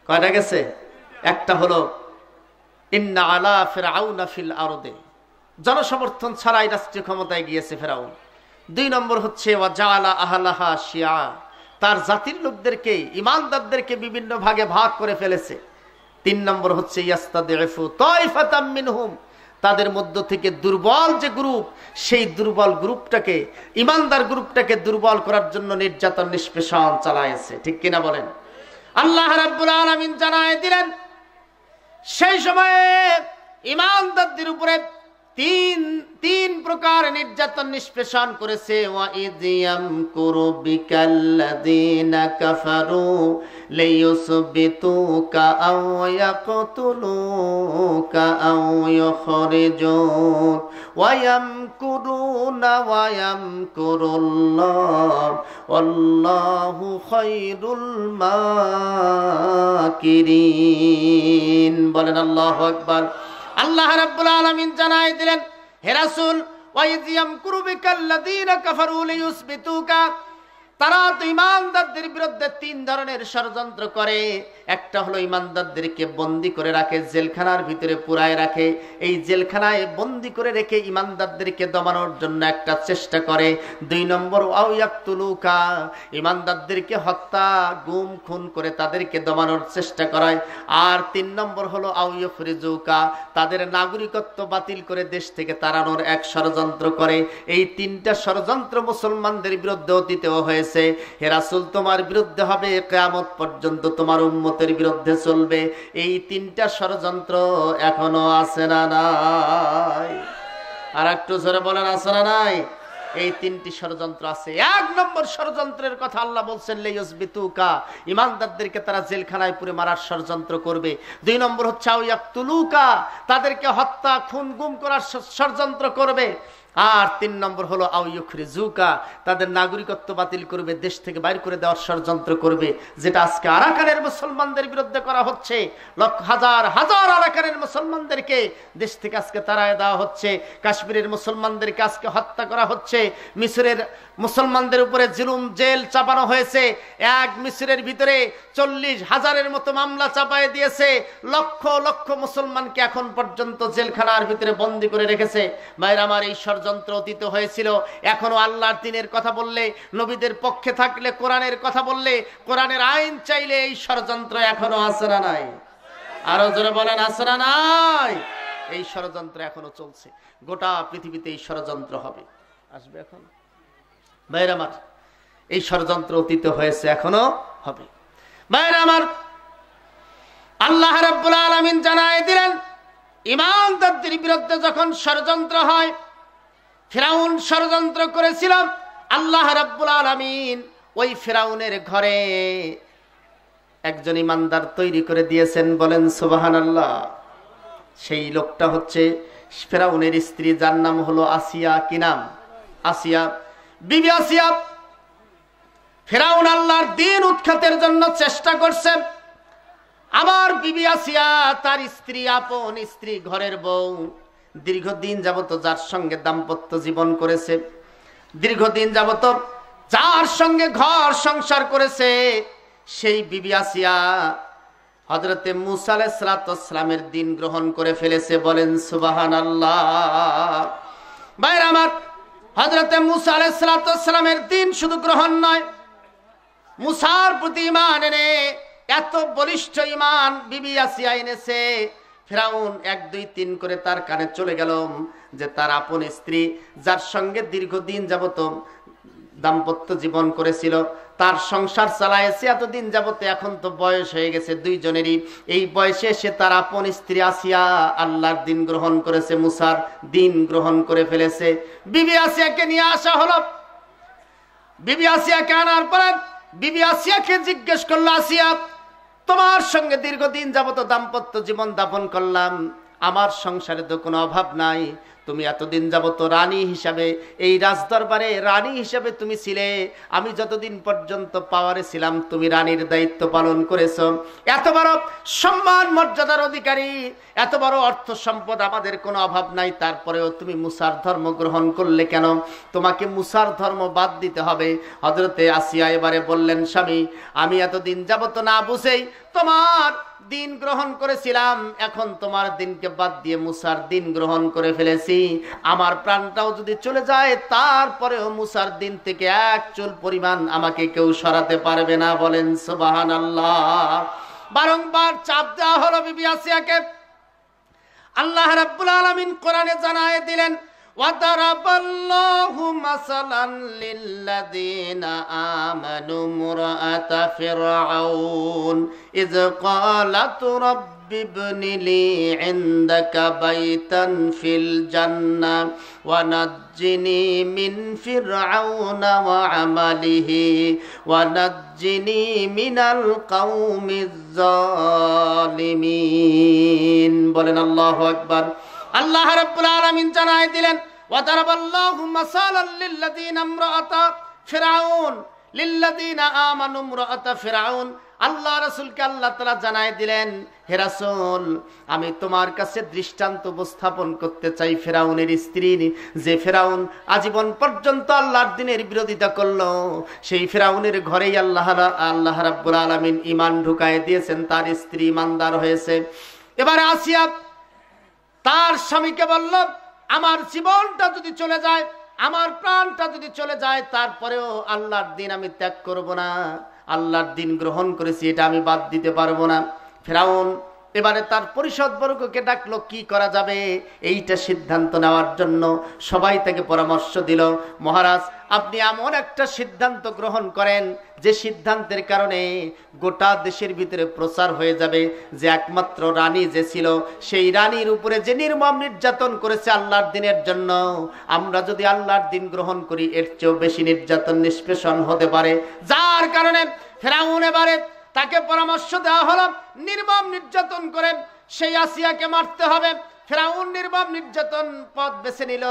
কয়টা গেছে? একটা হলো ইন্না আলা ফিরআউনা ফিল আরদে, জনসমর্থন ছাড়াই রাষ্ট্রীয় ক্ষমতায় গিয়েছে ফেরাউন। 2 নম্বর হচ্ছে ওয়া জাআলা আহলাহা শিয়া, তার জাতির লোকদেরকে, ঈমানদারদেরকে বিভিন্ন ভাগে ভাগ করে ফেলেছে। 3 নম্বর হচ্ছে ইয়াস্তাদিফু তাইফাতাম মিনহুম, তাদের মধ্য থেকে দুর্বল যে গ্রুপ, সেই দুর্বল গ্রুপটাকে, ইমানদার গ্রুপটাকে দুর্বল করার জন্য নির্যাতন নিষ্পেষণ চালাইছে। ঠিক কিনা বলেন? আল্লাহ রাব্বুল আলামিন জানায় দিলেন সেই সময়ে ইমানদারদের উপরে তিন প্রকার নির্যাতন নিষ্পেষণ করেছে। ওয়াইদ ইয়ামকুরু বিকাল্লাযীনা কাফারু লিয়ুসবিতুকা আও ইয়াকতুলুকা আও ইউখরিজুক ওয়া ইয়ামকুরুনা ওয়া ইয়ামকুরুল্লাহ ওয়াল্লাহু খায়রুল মাকিরিন। বলেন আল্লাহু আকবার। আল্লাহ রাব্বুল আলামিন জানাই দিলেন, হে রাসূল, ওয়াইয ইয়ামকুরু বিকাল্লাযীনা কাফারু লিয়ুসবিতুকা, তারা তো ইমানদারদের বিরুদ্ধে তিন ধরনের ষড়যন্ত্র করে। একটা হলো ইমানদারদেরকে বন্দী করে রাখে, জেলখানার ভিতরে পুরায় রাখে। এই জেলখানায় বন্দী করে রেখে ইমানদারদেরকে দমানোর জন্য একটা চেষ্টা করে। 2 নম্বর আও ইয়াকতুলুকা, ইমানদারদেরকে হত্যা, গুম, খুন করে তাদেরকে দমানোর চেষ্টা করায়। আর 3 নম্বর হলো আও ইউখরিজুকা, তাদের নাগরিকত্ব বাতিল করে দেশ থেকে তাড়ানোর এক ষড়যন্ত্র করে। এই 3টা ষড়যন্ত্র মুসলমানদের বিরুদ্ধে অতীতেও হয়েছে। হে রাসূল, তোমার বিরুদ্ধে হবে, কিয়ামত পর্যন্ত তোমার উম্মতের বিরুদ্ধে চলবে। এই 3টা ষড়যন্ত্র এখনো আছে না নাই? আর একটু জোরে বলেন, আছে না নাই? এই 3টি ষড়যন্ত্র আছে। 1 নম্বর ষড়যন্ত্রের কথা আল্লাহ বলছেন, লিয়ুসবিতুকা, ইমানদারদেরকে তারা জেলখানায় পুরে মারার ষড়যন্ত্র করবে। 2 নম্বর হচ্ছে আও ইয়াকতুলুকা, তাদেরকে হত্যা, খুন, গুম করার ষড়যন্ত্র করবে। আর 3 নম্বর হলো আও ইউখরিজুকা, তাদের নাগরিকত্ব বাতিল করবে, দেশ থেকে বাইর করে দেওয়ার ষড়যন্ত্র করবে, যেটা আজকে আরাকানের মুসলমানদের বিরুদ্ধে করা হচ্ছে। লক্ষ হাজার হাজার আরাকানের মুসলমানদেরকে দেশ থেকে আজকে তাড়ায় দেওয়া হচ্ছে। কাশ্মীরের মুসলমানদেরকে আজকে হত্যা করা হচ্ছে। মিশরের মুসলমানদের উপরে জুলুম, জেল চাপানো হয়েছে। এক মিশরের ভিতরে 40,000-এর মতো মামলা চাপায় দিয়েছে। লক্ষ লক্ষ মুসলমানকে এখন পর্যন্ত জেলখানার ভিতরে বন্দী করে রেখেছে। ভাইরা আমার, এই ষড়যন্ত্র অতীত হয়েছিল। এখনো আল্লাহর দ্বীনের কথা বললে, নবীদের পক্ষে থাকলে, কোরআনের কথা বললে, কোরআনের আইন চাইলে, এই ষড়যন্ত্র এখনো আছে না নাই? আরো জোরে বলেন, আছে না নাই? এই ষড়যন্ত্র এখনো চলছে। গোটা পৃথিবীতে এই ষড়যন্ত্র হবে, আসবে এখন। ভাইরা আমার, এই ষড়যন্ত্র অতীত হয়েছে, এখনো হবে। ভাইরা আমার, আল্লাহ রাব্বুল আলামিন জানায় দিলেন, ইমানদারদের বিরুদ্ধে যখন ষড়যন্ত্র হয়, ফিরাউন ষড়যন্ত্র করেছিল, আল্লাহ রাব্বুল আলামিন ওই ফিরাউনের ঘরে একজন ইমানদার তৈরি করে দিয়েছেন। বলেন সুবহানাল্লাহ। সেই লোকটা হচ্ছে ফিরাউনের স্ত্রী, যার নাম হলো আসিয়া। কি নাম? আসিয়া, বিবি আসিয়া। ফিরাউন আল্লাহর দ্বীন উৎখাতের জন্য চেষ্টা করছে। আবার বিবি আসিয়া, তার স্ত্রী, আপন স্ত্রী, ঘরের বউ, দীর্ঘদিন যাবত যার সঙ্গে দাম্পত্য জীবন করেছে, দীর্ঘদিন যাবত যার সঙ্গে ঘর সংসার করেছে, সেই বিবি আসিয়া হযরতে মূসা আলাইহিস সালামের দ্বীন গ্রহণ করে ফেলেছে। বলেন সুবহানাল্লাহ। ভাইরা আমার, হযরতে মূসা আলাইহিস সালামের দ্বীন শুধু গ্রহণ নয়, মূসার প্রতি ঈমান এনে এত বলিষ্ঠ ঈমান বিবি আসিয়া এনেছে, ফিরাউন 1, 2, 3 করে তার কানে চলে গেল যে তার আপন স্ত্রী, যার সঙ্গে দীর্ঘদিন যাবত দাম্পত্য জীবন করেছিল, তার সংসার চালাইছে এতদিন যাবত, এখন তো বয়স হয়ে গেছে দুইজনেরই। এই বয়সে সে তার আপন স্ত্রী আসিয়া আল্লাহর দ্বীন গ্রহণ করেছে, মূসার দ্বীন গ্রহণ করে ফেলেছে। বিবি আসিয়াকে নিয়ে আসা হলো। বিবি আসিয়াকে আনার পরে বিবি আসিয়াকে জিজ্ঞেস করলো, আসিয়া, তোমার সঙ্গে দীর্ঘদিন যাবত দাম্পত্য জীবন যাপন করলাম, আমার সংসারে তো কোনো অভাব নাই, তুমি এতদিন যাবত রানী হিসাবে, এই রাজদরবারে রানী হিসাবে তুমি ছিলে, আমি যতদিন পর্যন্ত পাওয়ারে ছিলাম তুমি রানীর দায়িত্ব পালন করেছ, এত বড় সম্মান মর্যাদার অধিকারী, এত বড় অর্থ সম্পদ, আমাদের কোনো অভাব নাই, তারপরেও তুমি মূসার ধর্ম গ্রহণ করলে কেন? তোমাকে মূসার ধর্ম বাদ দিতে হবে। হযরতে আসিয়া এবারে বললেন, স্বামী, আমি এতদিন যাবত না বুঝেই তোমার দিন গ্রহণ করেছিলাম, এখন তোমার দিনকে বাদ দিয়ে মূসার দিন গ্রহণ করে ফেলেছি। আমার প্রাণটাও যদি চলে যায়, তারপরেও মূসার দিন থেকে এক চুল পরিমাণ আমাকে কেউ সরাতে পারবে না। বলেন সুবহানাল্লাহ। বারংবার চাপ দেওয়া হলো বিবি আসিয়াকে। আল্লাহ রাব্বুল আলামিন কোরআনে জানায় দিলেন, ওয়াদারাবাল্লাহু মাসালান লিল্লাযীনা আমানু মুরআতা ফিরআউন ইয ক্বালাত রাব্বি ইবনি লি ইনদাকা বাইতান ফিল জান্নাহ ওয়া নাজ্জিনি মিন ফিরআউনা ওয়া আমালিহি ওয়া নাজ্জিনি মিনাল কওমিজ জালিমিন। বলেন আল্লাহু আকবার। আল্লাহ রাব্বুল আলামিন জানায় দিলেন, ওয়াদারাবাল্লাহু মাসালাল লিল্লাযীনা ইমরাআতা ফিরআউন লিল্লাযীনা আমানু ইমরাআতা ফিরআউন। আল্লাহ রাসূলকে আল্লাহ তাআলা জানায় দিলেন, হে রাসূল, আমি তোমার কাছে দৃষ্টান্ত উপস্থাপন করতে চাই ফিরআউনের স্ত্রী, যে ফিরআউন আজীবন পর্যন্ত আল্লাহর দ্বীনের বিরোধিতা করলো। সেই ফিরআউনের ঘরেই আল্লাহ রাব্বুল আলামিন ঈমান ঢুকায় দিয়েছেন, তার স্ত্রী ঈমানদার হয়েছে। এবারে আসিয়া তার স্বামীকে বলল, আমার জীবনটা যদি চলে যায়, আমার প্রাণটা যদি চলে যায়, তারপরেও আল্লাহর দ্বীন আমি ত্যাগ করব না, আল্লাহর দ্বীন গ্রহণ করেছি, এটা আমি বাদ দিতে পারবো না। ফিরআউন এবারে তার পরিষদবর্গকে ডাকলো, কি করা যাবে এইটা সিদ্ধান্ত নেওয়ার জন্য। সবাই তাকে পরামর্শ দিল, মহারাজ আপনি এমন একটা সিদ্ধান্ত গ্রহণ করেন যে সিদ্ধান্তের কারণে গোটা দেশের ভিতরে প্রচার হয়ে যাবে যে একমাত্র রানী যে ছিল, সেই রানীর উপরে যে নির্মম নির্যাতন করেছে আল্লাহর দ্বীনের জন্য, আমরা যদি আল্লাহর দ্বীন গ্রহণ করি এর চেয়েও বেশি নির্যাতন নিষ্পেষণ হতে পারে। যার কারণে ফিরআউন এবারে তাকে পরামর্শ দেওয়া হলো, নির্মম নির্যাতন করে সেই আসিয়াকে মারতে হবে। ফিরআউন নির্মম নির্যাতন পথ বেছে নিল।